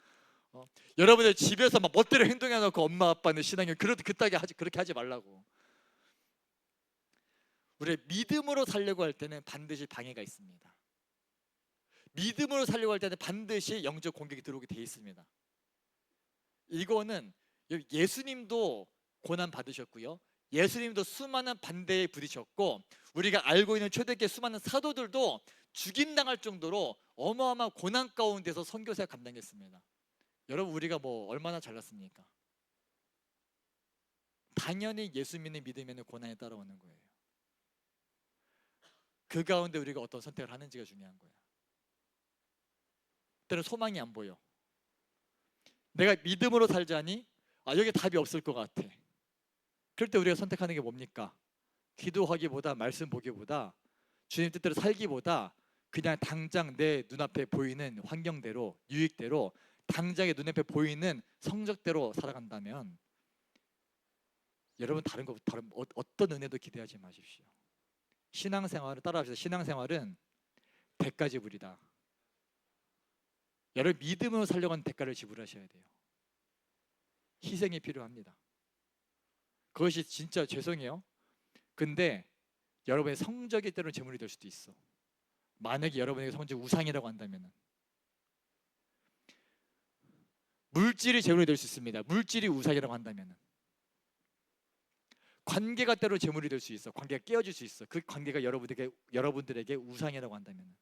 여러분들 집에서 막 멋대로 행동해놓고 엄마 아빠는 신앙이 그렇게 하지 말라고. 우리 믿음으로 살려고 할 때는 반드시 방해가 있습니다. 믿음으로 살려고 할 때는 반드시 영적 공격이 들어오게 돼 있습니다. 이거는 예수님도 고난 받으셨고요, 예수님도 수많은 반대에 부딪혔고, 우리가 알고 있는 초대교회 수많은 사도들도 죽임당할 정도로 어마어마한 고난 가운데서 선교사를 감당했습니다. 여러분, 우리가 뭐 얼마나 잘났습니까? 당연히 예수 믿는 믿음에는 고난이 따라오는 거예요. 그 가운데 우리가 어떤 선택을 하는지가 중요한 거예요. 때는 소망이 안 보여. 내가 믿음으로 살자니 여기 답이 없을 것 같아. 그럴 때 우리가 선택하는 게 뭡니까? 기도하기보다, 말씀 보기보다, 주님 뜻대로 살기보다 그냥 당장 내 눈앞에 보이는 환경대로, 유익대로, 당장의 눈앞에 보이는 성적대로 살아간다면 여러분, 다른 어떤 은혜도 기대하지 마십시오. 신앙생활을 따라합시다. 신앙생활은 대가 지불이다. 여러분, 믿음으로 살려고 하는 대가를 지불하셔야 돼요. 희생이 필요합니다. 그것이 진짜 죄송해요. 근데 여러분의 성적이 때로는 재물이 될 수도 있어. 만약에 여러분에게 성적이 우상이라고 한다면 물질이 재물이 될 수 있습니다. 물질이 우상이라고 한다면 관계가 때로 재물이 될 수 있어. 관계가 깨어질 수 있어. 그 관계가 여러분들에게 우상이라고 한다면.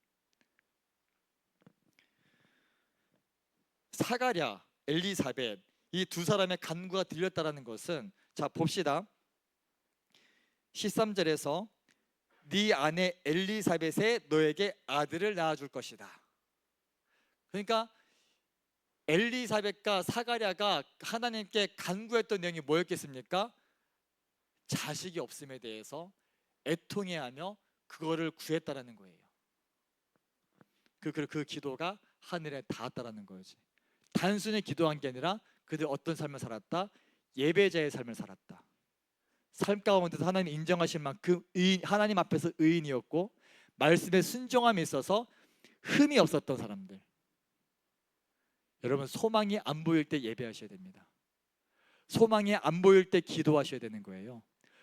사가랴, 엘리사벳, 이 두 사람의 간구가 들렸다라는 것은, 자 봅시다. 13절에서 네 아내 엘리사벳에 너에게 아들을 낳아줄 것이다. 그러니까 엘리사벳과 사가랴가 하나님께 간구했던 내용이 뭐였겠습니까? 자식이 없음에 대해서 애통해하며 그거를 구했다라는 거예요. 그 기도가 하늘에 닿았다라는 거지. 단순히 기도한 게 아니라 그들 어떤 삶을 살았다? 예배자의 삶을 살았다. 삶 가운데서 하나님 인정하신 만큼 하나님 앞에서 의인이었고, 말씀에 순종함에 있어서 흠이 없었던 사람들. 여러분, 소망이 안 보일 때 예배하셔야 됩니다. 소망이 안 보일 때 기도하셔야 되는 거예요.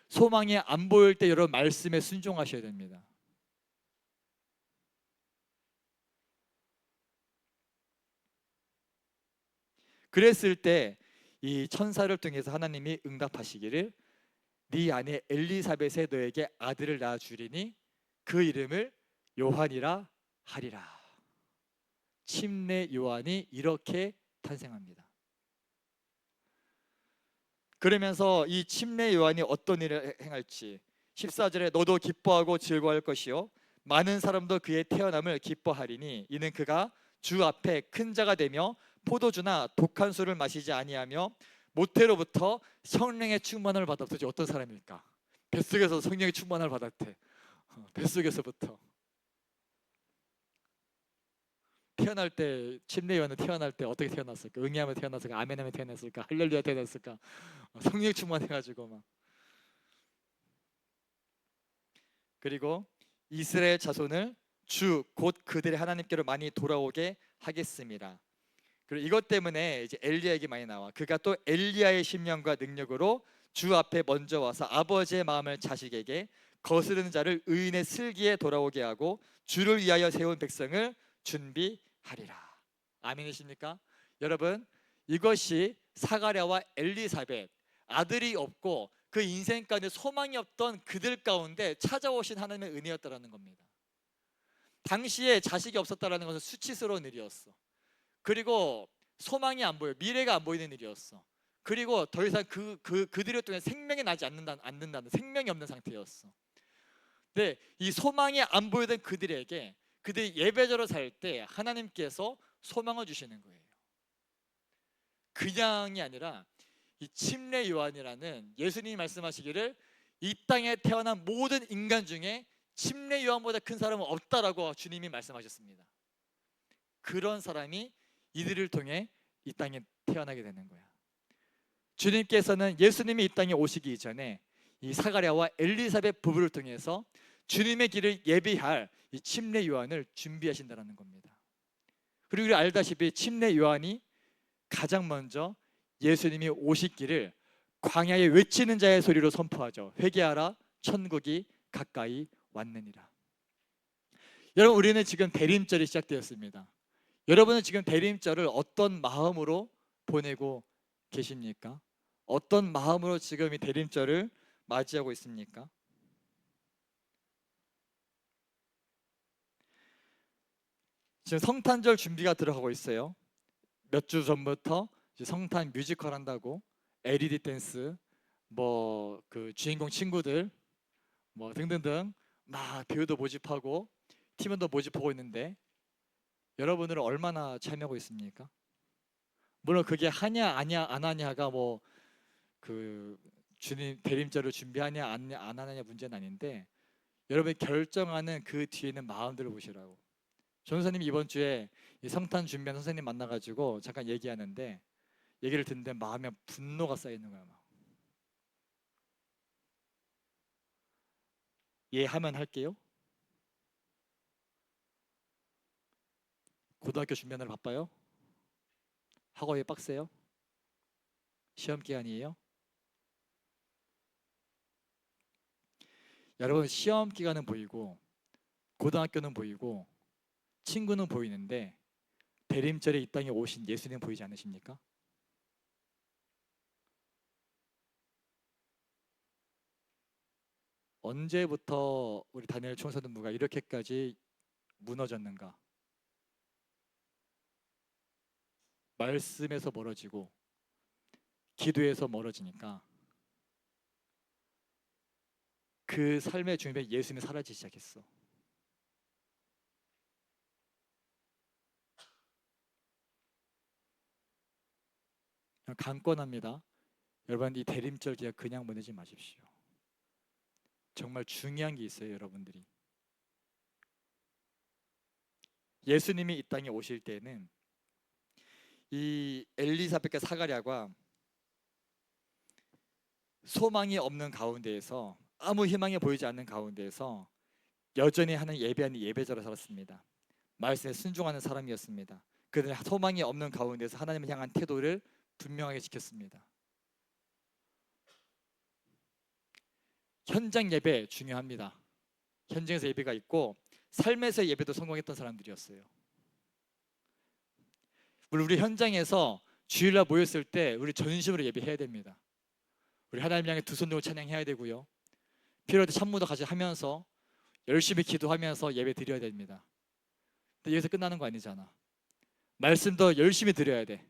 소망이 안 보일 때 여러분 말씀에 순종하셔야 됩니다. 그랬을 때 이 천사를 통해서 하나님이 응답하시기를 네 아내 엘리사벳에 너에게 아들을 낳아 주리니 그 이름을 요한이라 하리라. 침례 요한이 이렇게 탄생합니다. 그러면서 이 침례 요한이 어떤 일을 행할지 14절에 너도 기뻐하고 즐거워할 것이요 많은 사람도 그의 태어남을 기뻐하리니 이는 그가 주 앞에 큰 자가 되며 포도주나 독한 술을 마시지 아니하며 모태로부터 성령의 충만을 받았지. 어떤 사람일까? 뱃속에서 성령의 충만을 받았대. 뱃속에서부터 태어날 때, 침례 요한은 태어날 때 어떻게 태어났을까? 응애하며 태어났을까? 아멘하며 태어났을까? 할렐루야 태어났을까? 성령 충만해가지고 막. 그리고 이스라엘 자손을 주 곧 그들의 하나님께로 많이 돌아오게 하겠습니다. 그리고 이것 때문에 이제 엘리야에게 많이 나와. 그가 또 엘리야의 심령과 능력으로 주 앞에 먼저 와서 아버지의 마음을 자식에게 거스르는 자를 의인의 슬기에 돌아오게 하고 주를 위하여 세운 백성을 준비하리라. 아멘이십니까? 여러분, 이것이 사가랴와 엘리사벳, 아들이 없고 그 인생 가운데 소망이 없던 그들 가운데 찾아오신 하나님의 은혜였다라는 겁니다. 당시에 자식이 없었다라는 것은 수치스러운 일이었어. 그리고 소망이 안 보여, 미래가 안 보이는 일이었어. 그리고 더 이상 그들을 통해 생명이 나지 않는다는 생명이 없는 상태였어. 근데 이 소망이 안 보이던 그들에게, 그들이 예배자로 살 때 하나님께서 소망을 주시는 거예요. 그냥이 아니라 이 침례 요한이라는, 예수님이 말씀하시기를 이 땅에 태어난 모든 인간 중에 침례 요한보다 큰 사람은 없다라고 주님이 말씀하셨습니다. 그런 사람이 이들을 통해 이 땅에 태어나게 되는 거야. 주님께서는 예수님이 이 땅에 오시기 이전에 이 사가랴와 엘리사벳 부부를 통해서 주님의 길을 예비할 이 침례 요한을 준비하신다는 겁니다. 그리고 우리 알다시피 침례 요한이 가장 먼저 예수님이 오시기를 광야에 외치는 자의 소리로 선포하죠. 회개하라, 천국이 가까이 왔느니라. 여러분, 우리는 지금 대림절이 시작되었습니다. 여러분은 지금 대림절을 어떤 마음으로 보내고 계십니까? 어떤 마음으로 지금 이 대림절을 맞이하고 있습니까? 지금 성탄절 준비가 들어가고 있어요. 몇 주 전부터 이제 성탄 뮤지컬 한다고 LED 댄스, 뭐 그 주인공 친구들 뭐 등등등 막 배우도 모집하고 팀원도 모집하고 있는데 여러분들은 얼마나 참여하고 있습니까? 물론 그게 하냐 아냐 안 하냐가 뭐 그 주님 대림절을 준비하냐 안 하느냐 문제는 아닌데 여러분이 결정하는 그 뒤에는 마음들을 보시라고. 전도사님이 이번 주에 이 성탄 준비한 선생님 만나가지고 잠깐 얘기하는데 얘기를 듣는데 마음에 분노가 쌓이는 거야. 막. 하면 할게요. 고등학교 준비하느라 바빠요? 학업이 빡세요? 시험 기간이에요? 여러분, 시험 기간은 보이고 고등학교는 보이고 친구는 보이는데 대림절에 이 땅에 오신 예수님 보이지 않으십니까? 언제부터 우리 다니엘 총사든부가 이렇게까지 무너졌는가? 말씀에서 멀어지고 기도에서 멀어지니까 그 삶의 중심에 예수님이 사라지기 시작했어. 강권합니다. 여러분, 이 대림절 기약 그냥 보내지 마십시오. 정말 중요한 게 있어요, 여러분들이. 예수님이 이 땅에 오실 때는 이 엘리사벳과 사가랴가 소망이 없는 가운데에서 아무 희망이 보이지 않는 가운데에서 여전히 하는 예배하는 예배자로 살았습니다. 말씀에 순종하는 사람이었습니다. 그들은 소망이 없는 가운데서 하나님을 향한 태도를 분명하게 지켰습니다. 현장 예배 중요합니다. 현장에서 예배가 있고 삶에서 예배도 성공했던 사람들이었어요. 우리 현장에서 주일날 모였을 때 우리 전심으로 예배해야 됩니다. 우리 하나님 향해 두 손 들고 찬양해야 되고요. 필요할 때 찬무도 같이 하면서 열심히 기도하면서 예배 드려야 됩니다. 근데 여기서 끝나는 거 아니잖아. 말씀도 열심히 드려야 돼.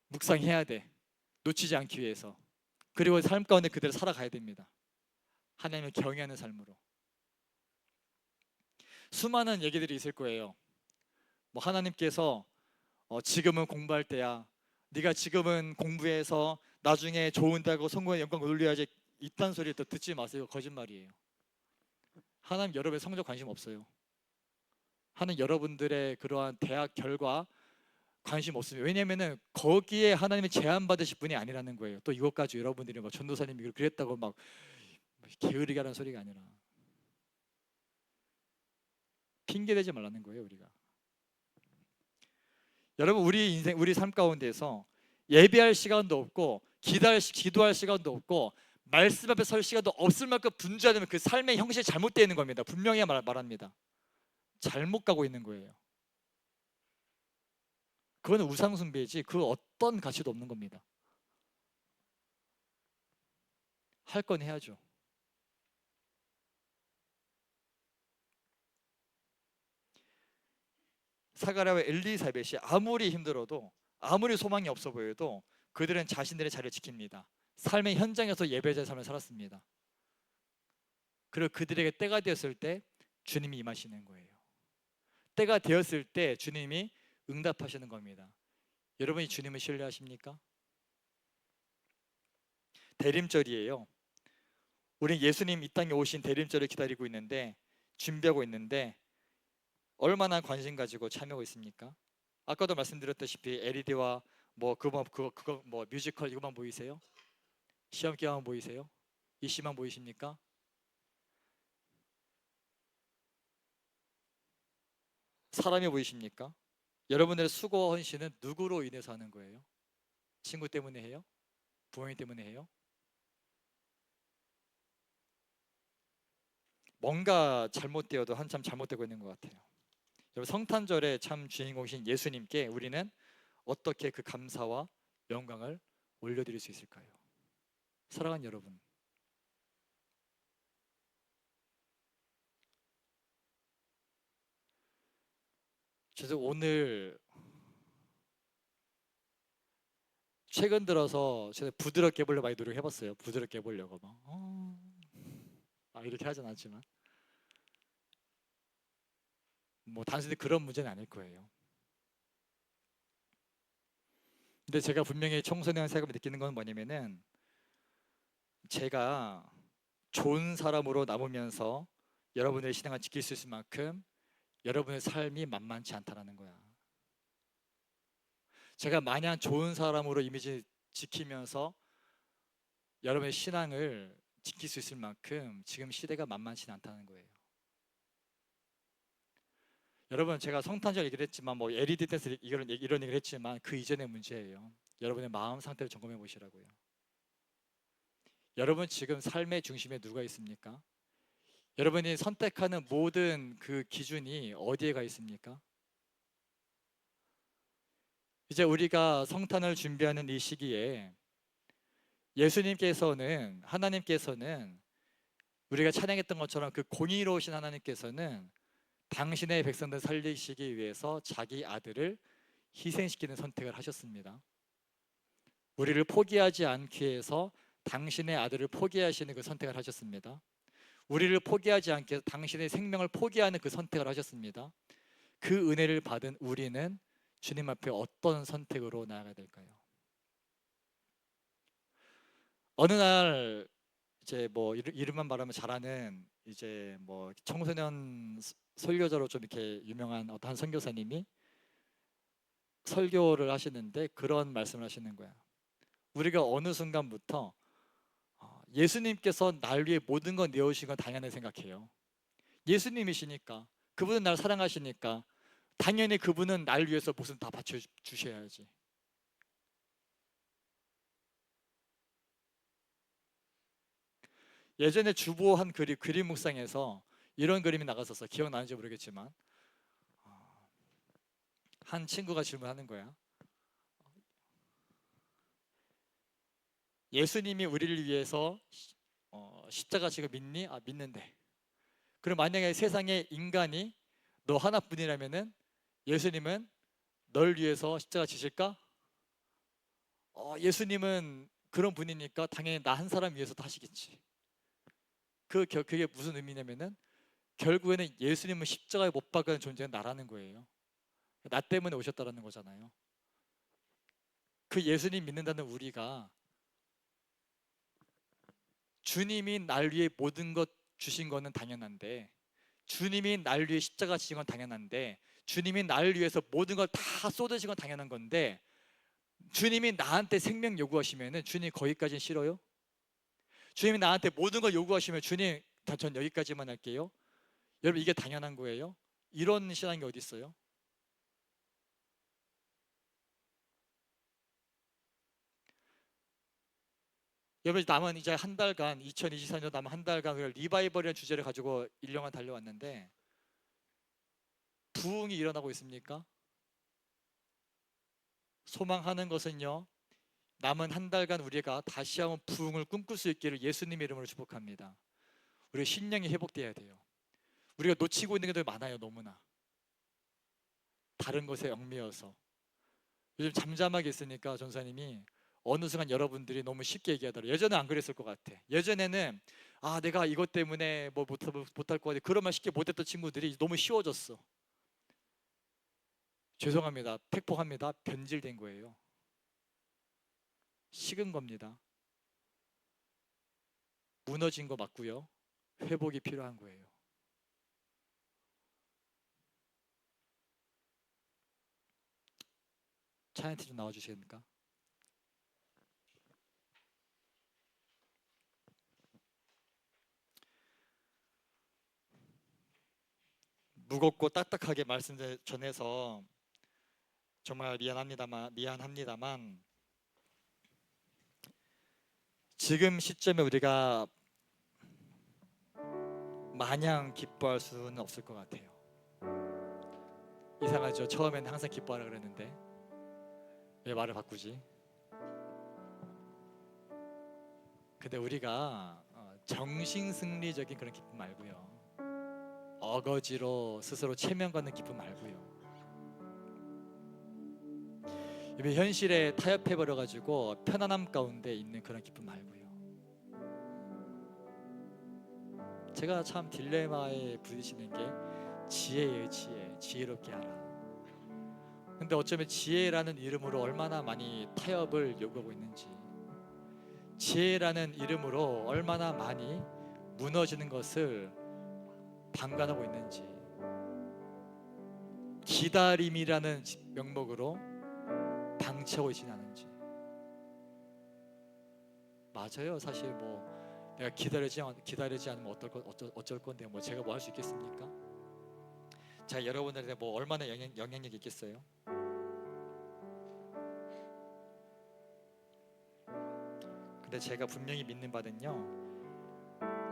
묵상해야 돼. 놓치지 않기 위해서. 그리고 삶 가운데 그대로 살아가야 됩니다. 하나님을 경외하는 삶으로. 수많은 얘기들이 있을 거예요. 뭐 하나님께서 지금은 공부할 때야. 네가 지금은 공부해서 나중에 좋은 대학고 성공의 영광을 올려야지. 이딴 소리 또 듣지 마세요. 거짓말이에요. 하나님 여러분의 성적 관심 없어요. 하나님 여러분들의 그러한 대학 결과 관심 없습니다. 왜냐하면은 거기에 하나님이 제한 받으실 분이 아니라는 거예요. 또 이것까지 여러분들이 막 전도사님이 그랬다고 막 게으르게 하는 소리가 아니라 핑계 대지 말라는 거예요. 우리가 여러분, 우리 인생, 우리 삶 가운데서 예배할 시간도 없고 기도할 시간도 없고 말씀 앞에 설 시간도 없을 만큼 분주하다면 그 삶의 형식이 잘못되어 있는 겁니다. 분명히 말합니다. 잘못 가고 있는 거예요. 그거는 우상숭배지 그 어떤 가치도 없는 겁니다. 할 건 해야죠. 사가랴와 엘리사벳이 아무리 힘들어도 아무리 소망이 없어 보여도 그들은 자신들의 자리를 지킵니다. 삶의 현장에서 예배자의 삶을 살았습니다. 그리고 그들에게 때가 되었을 때 주님이 임하시는 거예요. 때가 되었을 때 주님이 응답하시는 겁니다. 여러분이 주님을 신뢰하십니까? 대림절이에요. 우리 예수님 이 땅에 오신 대림절을 기다리고 있는데 준비하고 있는데 얼마나 관심 가지고 참여하고 있습니까? 아까도 말씀드렸다시피 LED와 그거 뮤지컬 이것만 보이세요? 시험 기간만 보이세요? 이씨만 보이십니까? 사람이 보이십니까? 여러분들의 수고와 헌신은 누구로 인해서 하는 거예요? 친구 때문에 해요? 부모님 때문에 해요? 뭔가 잘못되어도 한참 잘못되고 있는 것 같아요. 여러분, 성탄절에 참 주인공이신 예수님께 우리는 어떻게 그 감사와 영광을 올려드릴 수 있을까요? 사랑하는 여러분, 저도 오늘 최근 들어서 제가 부드럽게 해보려고 많이 노력해봤어요. 부드럽게 해보려고 막 이렇게 하진 않지만 뭐 단순히 그런 문제는 아닐 거예요. 근데 제가 분명히 청소년 생활을 느끼는 건 뭐냐면은, 제가 좋은 사람으로 남으면서 여러분의 신앙을 지킬 수 있을 만큼 여러분의 삶이 만만치 않다라는 거야. 제가 마냥 좋은 사람으로 이미지 지키면서 여러분의 신앙을 지킬 수 있을 만큼 지금 시대가 만만치 않다는 거예요. 여러분, 제가 성탄절 얘기를 했지만 뭐 LED 댄스 이런 얘기를 했지만 그 이전의 문제예요. 여러분의 마음 상태를 점검해 보시라고요. 여러분, 지금 삶의 중심에 누가 있습니까? 여러분이 선택하는 모든 그 기준이 어디에 가 있습니까? 이제 우리가 성탄을 준비하는 이 시기에 하나님께서는 우리가 찬양했던 것처럼 그 공의로우신 하나님께서는 당신의 백성들 살리시기 위해서 자기 아들을 희생시키는 선택을 하셨습니다. 우리를 포기하지 않기 위해서 당신의 아들을 포기하시는 그 선택을 하셨습니다. 우리를 포기하지 않게 해서 당신의 생명을 포기하는 그 선택을 하셨습니다. 그 은혜를 받은 우리는 주님 앞에 어떤 선택으로 나아가야 될까요? 어느 날 이제 뭐 이름만 말하면 잘하는 이제 뭐 청소년 설교자로 좀 이렇게 유명한 어떤 선교사님이 설교를 하시는데 그런 말씀을 하시는 거야. 우리가 어느 순간부터 예수님께서 날 위해 모든 건 내어주신 건 당연히 생각해요. 예수님이시니까, 그분은 날 사랑하시니까 당연히 그분은 날 위해서 무슨 다 바쳐주셔야지. 예전에 주보 한 그림 묵상에서 이런 그림이 나갔었어. 기억나는지 모르겠지만 한 친구가 질문하는 거야. 예수님이 우리를 위해서 십자가 지고 믿니? 믿는데. 그럼 만약에 세상에 인간이 너 하나뿐이라면은 예수님은 널 위해서 십자가 지실까? 예수님은 그런 분이니까 당연히 나 한 사람 위해서도 하시겠지. 그게 무슨 의미냐면은 결국에는 예수님은 십자가에 못 박은 존재는 나라는 거예요. 나 때문에 오셨다라는 거잖아요. 그 예수님 믿는다는 우리가 주님이 날 위해 모든 것 주신 거는 당연한데, 주님이 날 위해 십자가 지신 건 당연한데, 주님이 나를 위해서 모든 걸 다 쏟으신 건 당연한 건데, 주님이 나한테 생명 요구하시면은 주님 거기까지는 싫어요? 주님이 나한테 모든 걸 요구하시면 주님 전 여기까지만 할게요. 여러분, 이게 당연한 거예요? 이런 신앙이 어디 있어요? 여러분, 남은 이제 한 달간 2024년 남은 한 달간 리바이벌이라는 주제를 가지고 1년간 달려왔는데 부흥이 일어나고 있습니까? 소망하는 것은요, 남은 한 달간 우리가 다시 한번 부흥을 꿈꿀 수 있기를 예수님의 이름으로 축복합니다. 우리 신령이 회복돼야 돼요. 우리가 놓치고 있는 게 많아요. 너무나 다른 것에 얽매여서 요즘 잠잠하게 있으니까 전사님이 어느 순간 여러분들이 너무 쉽게 얘기하더라고요. 예전에 안 그랬을 것 같아. 예전에는 내가 이것 때문에 뭐 못할 것 같아, 그런 말 쉽게 못했던 친구들이 너무 쉬워졌어. 죄송합니다. 팩폭합니다. 변질된 거예요. 식은 겁니다. 무너진 거 맞고요. 회복이 필요한 거예요. 차연티 좀 나와주시겠습니까? 무겁고 딱딱하게 말씀 전해서 정말 미안합니다만 지금 시점에 우리가 마냥 기뻐할 수는 없을 것 같아요. 이상하죠? 처음에는 항상 기뻐하라 그랬는데 왜 말을 바꾸지? 근데 우리가 정신승리적인 그런 기쁨 말고요, 어거지로 스스로 체면받는 기쁨 말고요, 이미 현실에 타협해버려가지고 편안함 가운데 있는 그런 기쁨 말고요. 제가 참 딜레마에 부딪히는 게 지혜예요. 지혜롭게 하라. 근데 어쩌면 지혜라는 이름으로 얼마나 많이 타협을 요구하고 있는지, 지혜라는 이름으로 얼마나 많이 무너지는 것을 방관하고 있는지, 기다림이라는 명목으로 방치하고 있지는 않은지. 맞아요. 사실 뭐 내가 기다리지 않으면 어쩔 건데 뭐 제가 뭐 할 수 있겠습니까? 자, 여러분들한테 뭐 얼마나 영향력이 있겠어요? 근데 제가 분명히 믿는 바는요,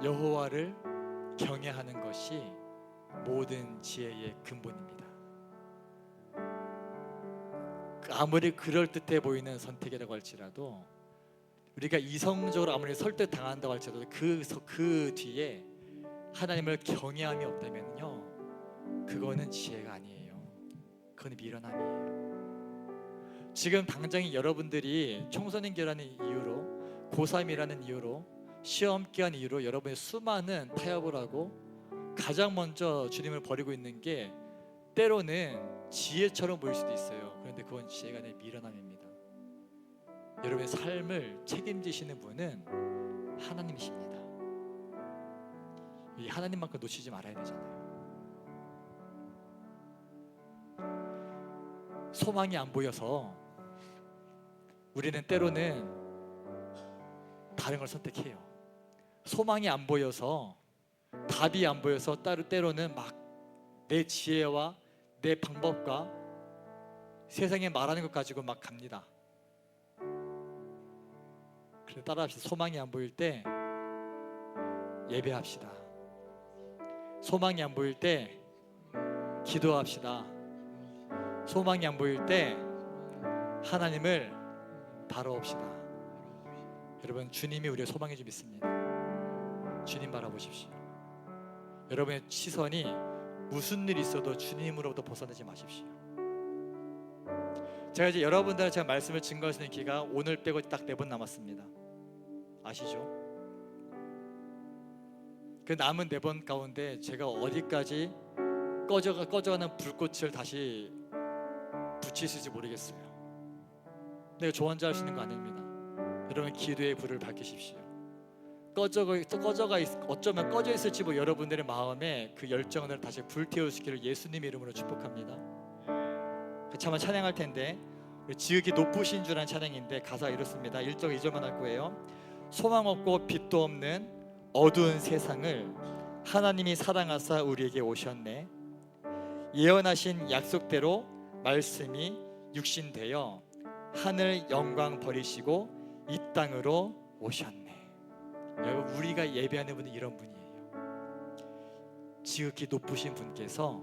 여호와를 경외하는 것이 모든 지혜의 근본입니다. 아무리 그럴듯해 보이는 선택이라고 할지라도, 우리가 이성적으로 아무리 설득당한다고 할지라도 그 뒤에 하나님을 경외함이 없다면요, 그거는 지혜가 아니에요. 그건 미련함이에요. 지금 당장 여러분들이 청소년기라는 이유로, 고3이라는 이유로, 시험 기간 이유로 여러분의 수많은 타협을 하고 가장 먼저 주님을 버리고 있는 게 때로는 지혜처럼 보일 수도 있어요. 그런데 그건 지혜가 아니라 미련함입니다. 여러분의 삶을 책임지시는 분은 하나님이십니다. 이 하나님만큼 놓치지 말아야 되잖아요. 소망이 안 보여서 우리는 때로는 다른 걸 선택해요. 소망이 안 보여서, 답이 안 보여서 때로는 막 내 지혜와 내 방법과 세상에 말하는 것 가지고 막 갑니다. 그래서 따라합시다. 소망이 안 보일 때 예배합시다. 소망이 안 보일 때 기도합시다. 소망이 안 보일 때 하나님을 바라봅시다. 여러분, 주님이 우리의 소망인 줄 믿습니다. 주님 바라보십시오. 여러분의 시선이 무슨 일이 있어도 주님으로부터 벗어나지 마십시오. 제가 이제 여러분들한테 제가 말씀을 증거할 수 있는 기회가 오늘 빼고 딱 4번 남았습니다. 아시죠? 그 남은 4번 가운데 제가 어디까지 꺼져가는 불꽃을 다시 붙일 수 있을지 모르겠어요. 내가 조언자 할 수 있는 거 아닙니다. 여러분, 기도의 불을 밝히십시오. 어쩌면 꺼져 있을지 뭐 여러분들의 마음에 그 열정을 다시 불태우시기를 예수님의 이름으로 축복합니다. 차마 찬양할 텐데, 지극히 높으신 주라는 찬양인데 가사가 이렇습니다. 1절 2절만 할 거예요. 소망 없고 빛도 없는 어두운 세상을 하나님이 사랑하사 우리에게 오셨네. 예언하신 약속대로 말씀이 육신되어 하늘 영광 버리시고 이 땅으로 오셨네. 여러분, 우리가 예배하는 분은 이런 분이에요. 지극히 높으신 분께서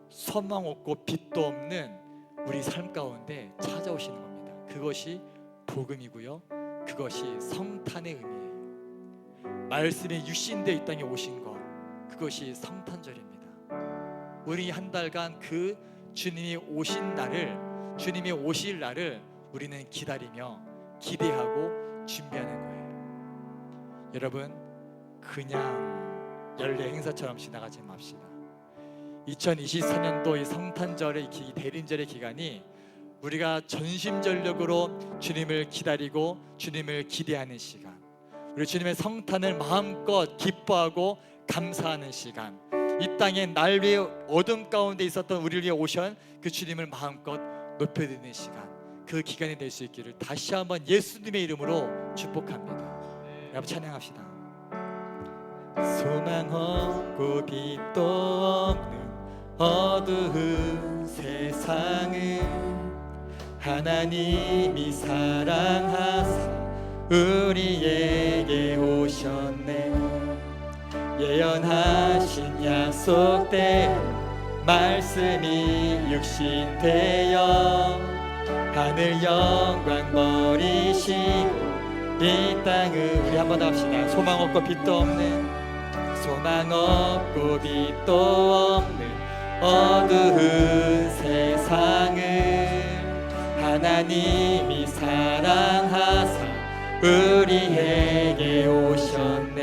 소망 없고 빛도 없는 우리 삶 가운데 찾아오시는 겁니다. 그것이 복음이고요, 그것이 성탄의 의미예요. 말씀이 육신되어 이 땅에 오신 것, 그것이 성탄절입니다. 우리 한 달간 그 주님이 오신 날을, 주님이 오실 날을 우리는 기다리며 기대하고 준비하는 거예요. 여러분, 그냥 연례 행사처럼 지나가지 맙시다. 2024년도 이 성탄절의 이 대림절의 기간이 우리가 전심전력으로 주님을 기다리고 주님을 기대하는 시간, 우리 주님의 성탄을 마음껏 기뻐하고 감사하는 시간, 이 땅에 날 위해 어둠 가운데 있었던 우리를 위해 오신 그 주님을 마음껏 높여드리는 시간, 그 기간이 될 수 있기를 다시 한번 예수님의 이름으로 축복합니다. 여러분, 찬양합시다. 소망 없고 빛도 없는 어두운 세상을 하나님이 사랑하사 우리에게 오셨네. 예언하신 약속대로 말씀이 육신되어 하늘 영광 버리시고 이 땅을 우리 한번 합시다. 소망 없고 빛도 없는, 소망 없고 빛도 없는 어두운 세상을 하나님이 사랑하사 우리에게 오셨네.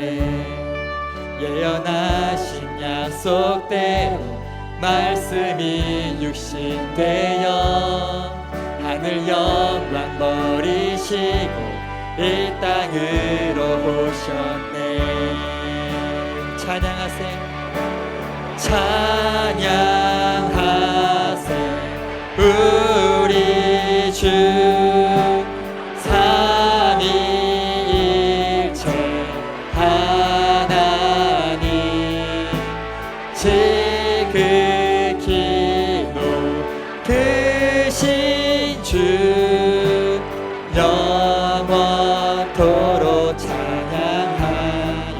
예언하신 약속대로 말씀이 육신되어 하늘 영광 버리시고 이 땅으로 오셨네. 찬양하세, 찬양하세 우리 주 삼위일체 하나님 지극히 높으신 주 영원토록 찬양하.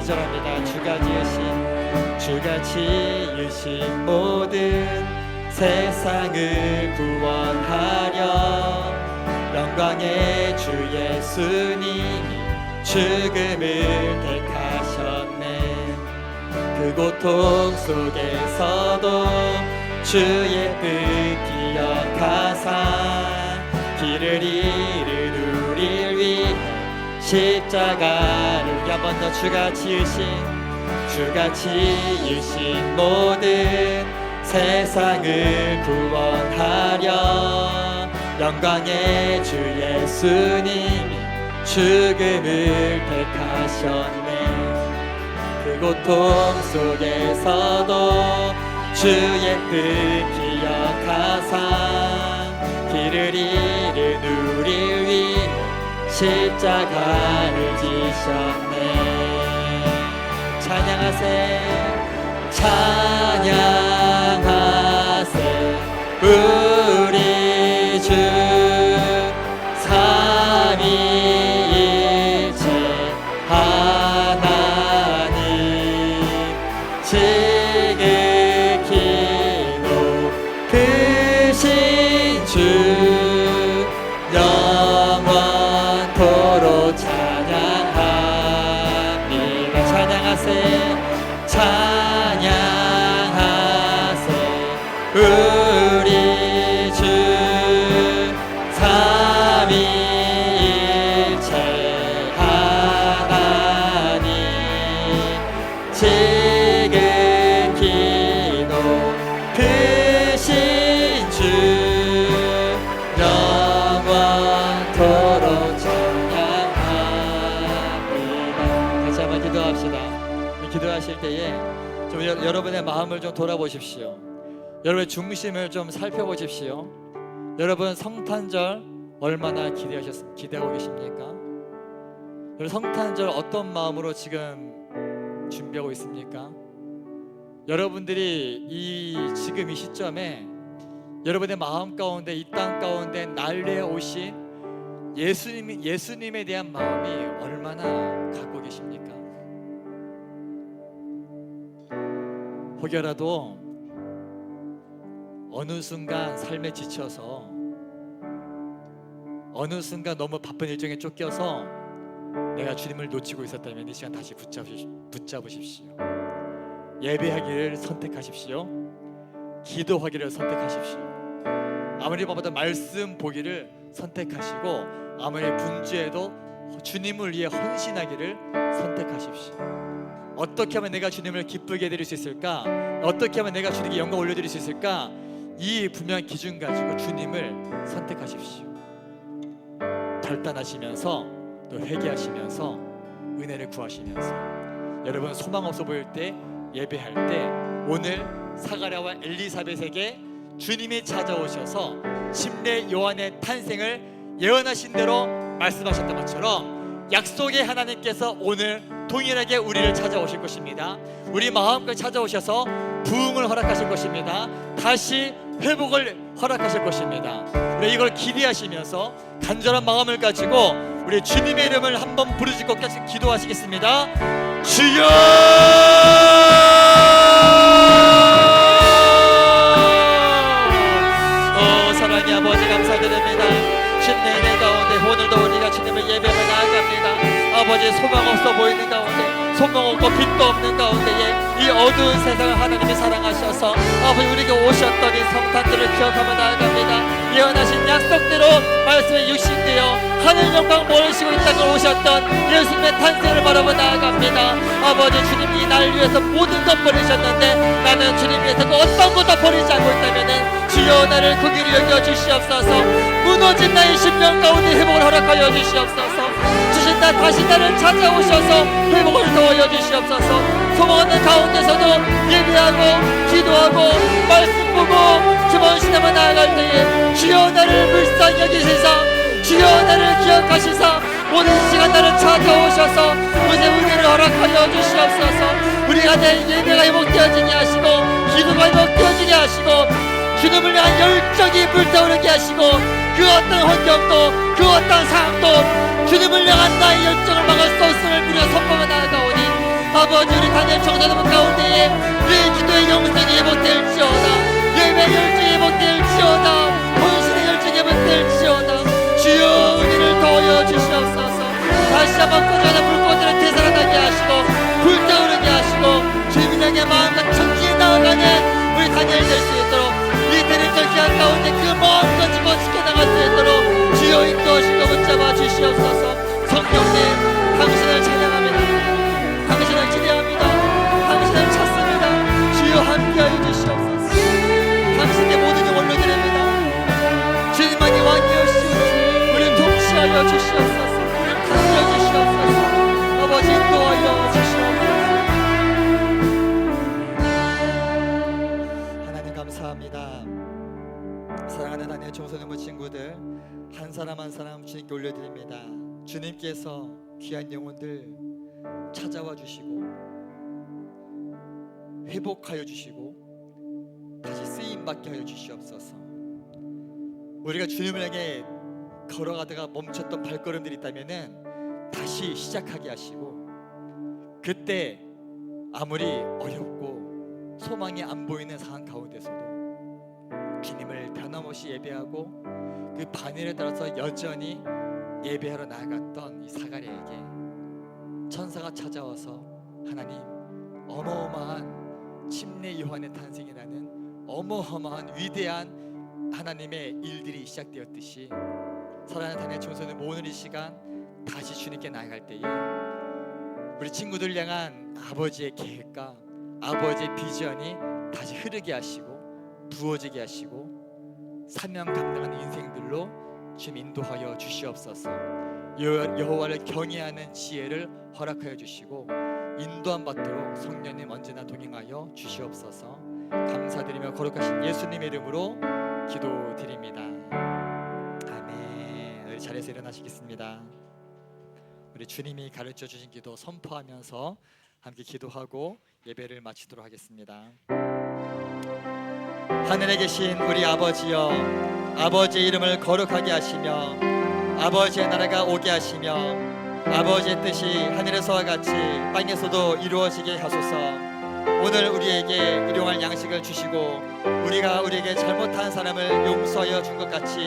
이절합니다. 주가 지으신 모든 세상을 구원하려 영광의 주 예수님이 죽음을 택하셨네. 그 고통 속에서도 주의 뜻 기억하사 길을 잃은 우리를 위해 십자가를 우리 한번 더 주가 지으신 모든 세상을 구원하려 영광의 주 예수님이 죽음을 택하셨네. 그 고통 속에서도 주의 뜻 기억하사 길을 잃은 우리를 위해 십자가를 지셨네. 찬양하세, 찬양하세 우리 주 삼위일체 하나님 지극히 높으신 주 영원토록 찬양합니다. 찬양하세, 찬양하세 우리 주 삼위일체 하나님 지극히 높으신 주 영원토록 찬양합니다. 다시 한번 기도합시다. 기도하실 때에 좀 여러분의 마음을 좀 돌아보십시오. 여러분의 중심을 좀 살펴보십시오. 여러분 성탄절 얼마나 기대하고 계십니까? 여러분 성탄절 어떤 마음으로 지금 준비하고 있습니까? 여러분들이 지금 이 시점에 여러분의 마음 가운데 이 땅 가운데 날래 오신 예수님에 대한 마음이 얼마나 갖고 계십니까? 혹여라도 어느 순간 삶에 지쳐서 어느 순간 너무 바쁜 일정에 쫓겨서 내가 주님을 놓치고 있었다면 이 시간 다시 붙잡으십시오. 예배하기를 선택하십시오. 기도하기를 선택하십시오. 아무리 바빠도 말씀 보기를 선택하시고 아무리 분주해도 주님을 위해 헌신하기를 선택하십시오. 어떻게 하면 내가 주님을 기쁘게 해드릴 수 있을까? 어떻게 하면 내가 주님께 영광 올려드릴 수 있을까? 이 분명한 기준 가지고 주님을 선택하십시오. 결단하시면서 또 회개하시면서 은혜를 구하시면서 여러분 소망 없어 보일 때 예배할 때 오늘 사가랴와 엘리사벳에게 주님이 찾아오셔서 침례 요한의 탄생을 예언하신 대로 말씀하셨던 것처럼 약속의 하나님께서 오늘 동일하게 우리를 찾아오실 것입니다. 우리 마음까지 찾아오셔서 부흥을 허락하실 것입니다. 다시 회복을 허락하실 것입니다. 우리 이걸 기대하시면서 간절한 마음을 가지고 우리 주님의 이름을 한번 부르실 것까지 기도하시겠습니다. 주여! 사랑의 아버지 감사드립니다. 신내의 가운데 오늘도 우리가 주님을 예배하며 나아갑니다. 아버지 소망 없어 보이는 가운데, 소망 없고 빛도 없는 가운데에 이 어두운 세상을 하나님이 사랑하셔서 아버지 우리에게 오셨던 이 성탄절을 기억하며 나아갑니다. 예언하신 약속대로 말씀에 육신되어 하늘 영광 모르시고 이 땅을 오셨던 예수님의 탄생을 바라보며 나아갑니다. 아버지 주님 이 날 위해서 모든 것 버리셨는데 나는 주님 위해서 그 어떤 것도 버리지 않고 있다면은 주여 나를 그 길을 여겨 주시옵소서. 무너진 나의 심령 가운데 회복을 허락하여 주시옵소서. 주신 나 다시 나를 찾아오셔서 회복을 도와여 주시옵소서. 소망 없는 가운데서도 예배하고 기도하고 말씀 보고 주번 신앙을 나아갈 때에 주여 나를 불쌍히 여기시사 주여 나를 기억하시사 모든 시간 나를 찾아오셔서 무죄 은혜를 허락하여 주시옵소서. 우리가 내 예배가 회복되어지게 하시고 기도가 회복되어지게 하시고 주님을 향한 열정이 불타오르게 하시고 그 어떤 환경도 그 어떤 상황도 주님을 향한 나의 열정을 막을 수 없음을 우리가 선포하며 나아가오니 아버지 우리 다니엘 청소년 가운데에 우리의 기도의 영성이 회복될지어다. 예배의 열정이 회복될지어다. 본신의 열정이 회복될지어다. 주여 은혜를 더하여 주시옵소서. 다시 한번 꺼져나 불꽃으로 되살아나게 하시고 불타오르게 하시고 주님을 향해 마음과 정진히 나아가는 우리 다니엘 될 수 있도록 이 대림절 기한 가운데 그 마음과 집어 지켜나갈 수 있도록 주여 인도하시고 붙잡아 주시옵소서. 성령님 당신을 찬양합니다. 당신을 기대합니다. 당신을 찾습니다. 주여 함께하여 주시옵소서. 당신의 모든 걸 올려드립니다. 주님만이 왕이시오. 우리를 통치하여 주시옵소서. 우리를 다스려 주시옵소서. 아버지 인도하여 주시옵소서. 하나님 감사합니다. 사랑하는 다니엘 청소년 친구들 한 사람 한 사람 주님께 올려드립니다. 주님께서 귀한 영혼들 찾아와 주시고 회복하여 주시고 다시 쓰임받게 하여 주시옵소서. 우리가 주님을 향해 걸어가다가 멈췄던 발걸음들이 있다면은 다시 시작하게 하시고 그때 아무리 어렵고 소망이 안 보이는 상황 가운데서도 주님을 변함없이 예배하고 그 반열에 따라서 여전히 예배하러 나아갔던 이 사가랴에게 천사가 찾아와서 하나님 어마어마한 침례 요한의 탄생이라는 어마어마한 위대한 하나님의 일들이 시작되었듯이 사랑하는 다니엘 청소년 오늘 이 시간 다시 주님께 나아갈 때에 우리 친구들 향한 아버지의 계획과 아버지의 비전이 다시 흐르게 하시고 부어지게 하시고 사명 감당하는 인생들로 주님 인도하여 주시옵소서. 여호와를 경외하는 지혜를 허락하여 주시고 인도함 받도록 성령님 언제나 동행하여 주시옵소서. 감사드리며 거룩하신 예수님의 이름으로 기도드립니다. 아멘. 우리 자리에서 일어나시겠습니다. 우리 주님이 가르쳐 주신 기도 선포하면서 함께 기도하고 예배를 마치도록 하겠습니다. 하늘에 계신 우리 아버지여, 아버지의 이름을 거룩하게 하시며 아버지의 나라가 오게 하시며 아버지의 뜻이 하늘에서와 같이 땅에서도 이루어지게 하소서. 오늘 우리에게 일용할 양식을 주시고 우리가 우리에게 잘못한 사람을 용서하여 준 것 같이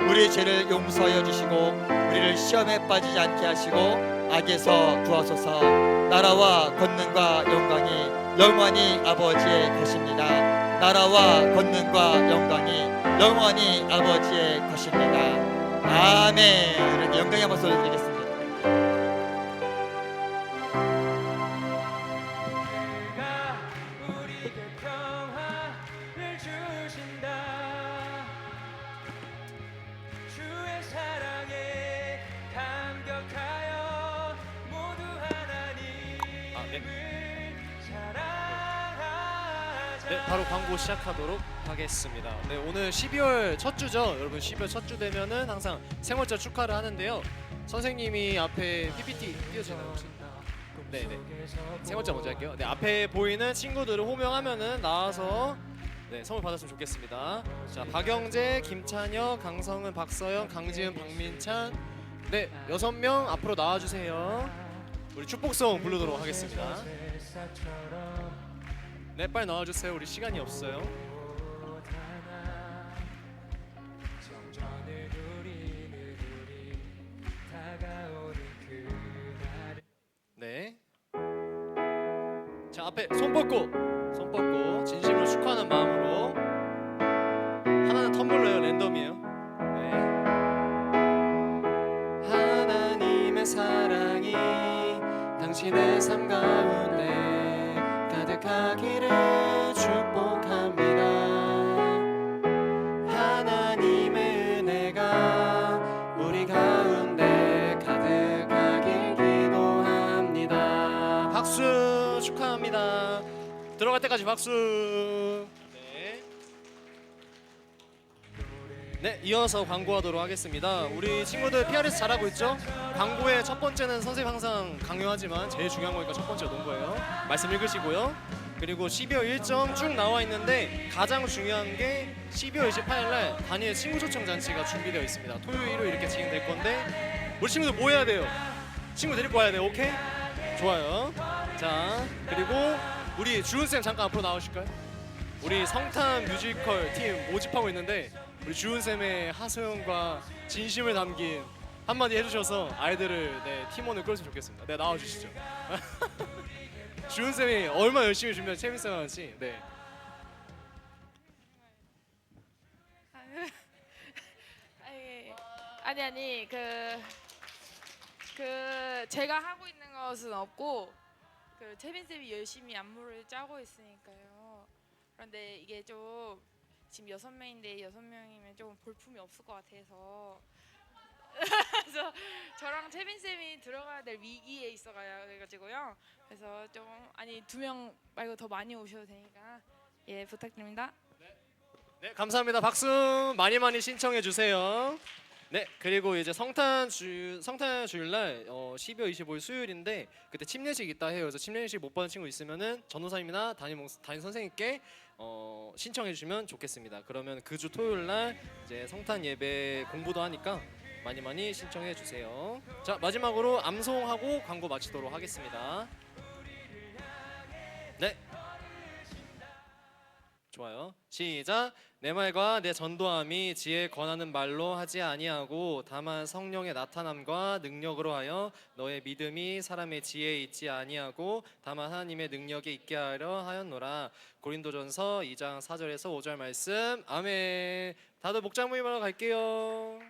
우리의 죄를 용서하여 주시고 우리를 시험에 빠지지 않게 하시고 악에서 구하소서. 나라와 권능과 영광이 영원히 아버지의 것입니다. 나라와 권능과 영광이 영원히 아버지의 것입니다. 아멘. 이렇게 영광의 한번 소리 드리겠습니다. 그가 우리에게 평화를 주신다. 주의 사랑에 감격하여 모두 하나님을 사랑하자. 네, 바로 광고 시작하도록 하겠습니다. 네, 오늘 12월 첫 주죠. 여러분 12월 첫 주 되면은 항상 생활절 축하를 하는데요. 선생님이 앞에 PPT 띄워주나요 혹시? 네네. 세 번째 먼저 할게요. 네, 앞에 보이는 친구들을 호명하면은 나와서 네, 선물 받았으면 좋겠습니다. 자, 박영재, 김찬혁, 강성은, 박서영, 강지은, 박민찬. 네, 6명 앞으로 나와주세요. 우리 축복송 부르도록 하겠습니다. 네, 빨리 나와주세요. 우리 시간이 없어요. 네. 자, 앞에 손 뻗고 진심으로 축하하는 마음으로 하나는 텀블러예요. 랜덤이에요. 네. 하나님의 사랑이 당신의 삶 가운데 가득하기를 축복합니다. 하나님의 은혜가 우리 가운데 가득하길 기도합니다. 박수 축하합니다. 들어갈 때까지 박수. 네, 이어서 광고하도록 하겠습니다. 우리 친구들 PRS 잘하고 있죠? 광고의 첫 번째는 선생님 항상 강요하지만 제일 중요한 거니까 첫 번째가 농구예요. 말씀 읽으시고요. 그리고 12월 일정 쭉 나와 있는데 가장 중요한 게 12월 28일 날 단일 친구 초청 잔치가 준비되어 있습니다. 토요일, 일요일 이렇게 진행될 건데 우리 친구들 뭐 해야 돼요? 친구 데리고 와야 돼요. 오케이? 좋아요. 자, 그리고 우리 주은쌤 잠깐 앞으로 나오실까요? 우리 성탄 뮤지컬 팀 모집하고 있는데 우리 주은쌤의 하소연과 진심을 담긴 한마디 해주셔서 아이들을 네, 팀원을 끌었으면 좋겠습니다. 네, 나와주시죠. 주은쌤이 얼마나 열심히 준비한 재밌어하는지. 네. 아니 제가 하고 있는 것은 없고 채빈 쌤이 열심히 안무를 짜고 있으니까요. 그런데 이게 좀 지금 6명인데 6명이면 좀 볼품이 없을 것 같아서 그래서 저랑 채빈 쌤이 들어가야 될 위기에 있어가지고요. 그래서 좀 2명 말고 더 많이 오셔도 되니까 예 부탁드립니다. 네, 감사합니다. 박수 많이 신청해 주세요. 네, 그리고 이제 성탄 주일날 12월 25일 수요일인데 그때 침례식 있다 해요. 그래서 침례식 못 받은 친구 있으면은 전도사님이나 담임 선생님께 신청해 주시면 좋겠습니다. 그러면 그 주 토요일날 이제 성탄 예배 공부도 하니까 많이 신청해 주세요. 자, 마지막으로 암송하고 광고 마치도록 하겠습니다. 네. 좋아요. 시작. 내 말과 내 전도함이 지혜 권하는 말로 하지 아니하고 다만 성령의 나타남과 능력으로 하여 너의 믿음이 사람의 지혜에 있지 아니하고 다만 하나님의 능력에 있게 하려 하였노라. 고린도전서 2장 4절에서 5절 말씀. 아멘. 다들 목장 모임하러 갈게요.